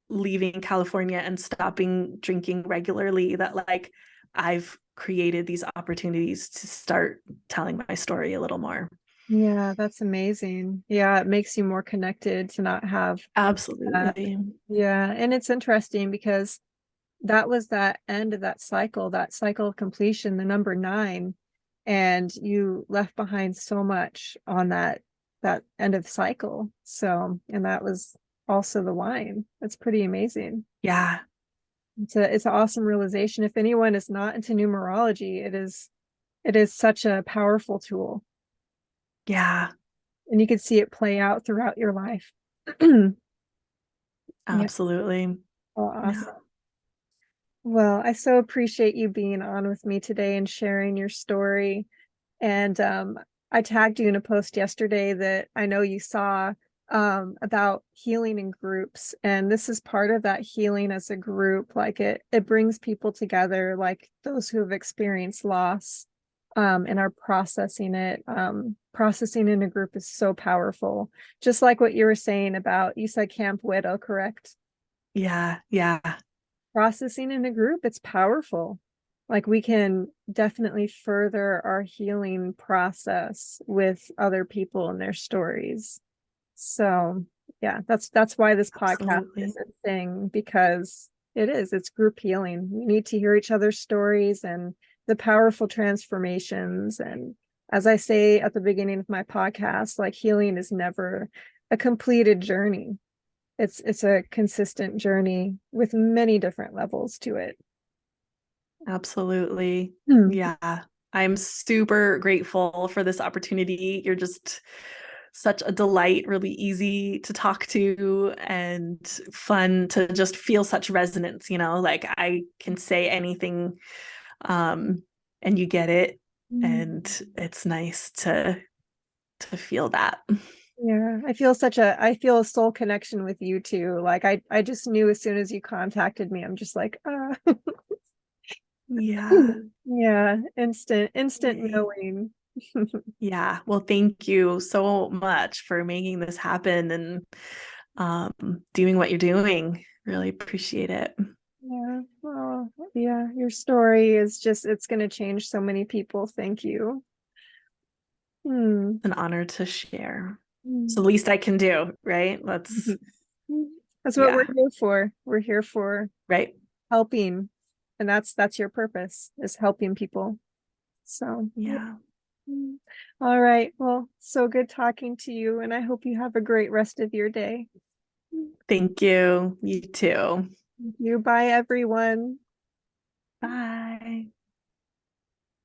leaving California and stopping drinking regularly that like I've created these opportunities to start telling my story a little more. Yeah, that's amazing. Yeah, it makes you more connected to not have that. Absolutely. Yeah, and it's interesting because that was that end of that cycle of completion, the number 9, and you left behind so much on that end of cycle. So, and that was also the wine. That's pretty amazing. Yeah. It's an awesome realization. If anyone is not into numerology, it is such a powerful tool, Yeah. and you can see it play out throughout your life. Yeah. Absolutely. Oh, Yeah. awesome. Well, I so appreciate you being on with me today and sharing your story. And I tagged you in a post yesterday that I know you saw about healing in groups. And this is part of that healing as a group. Like it brings people together, like those who have experienced loss and are processing it. Processing in a group is so powerful. Just like what you were saying about, you said Camp Widow, correct? Yeah. Yeah. Processing in a group, it's powerful. Like we can definitely further our healing process with other people and their stories. So yeah, that's why this podcast is Absolutely. a thing, because it's group healing. We need to hear each other's stories and the powerful transformations. And as I say at the beginning of my podcast, like healing is never a completed journey. It's a consistent journey with many different levels to it. Absolutely. Hmm. Yeah. I'm super grateful for this opportunity. You're just such a delight, really easy to talk to and fun to just feel such resonance, like I can say anything um and you get it, and it's nice to feel that. Yeah, I feel a soul connection with you too. Like I just knew as soon as you contacted me, I'm just like, Yeah. yeah, instant Yay. knowing. Yeah. Well, thank you so much for making this happen and doing what you're doing. Really appreciate it. It's Yeah. Oh, yeah. Your story is just, it's going to change so many people. Thank you. Hmm. an honor to share. It's the Hmm. least I can do, right? Let's, That's what we're yeah, here for. We're here for right. helping. And that's your purpose, is helping people. So, yeah. Yeah. Mm. All right. Well, so good talking to you, and I hope you have a great rest of your day. Thank you. You too. Thank you. Bye, everyone. Bye.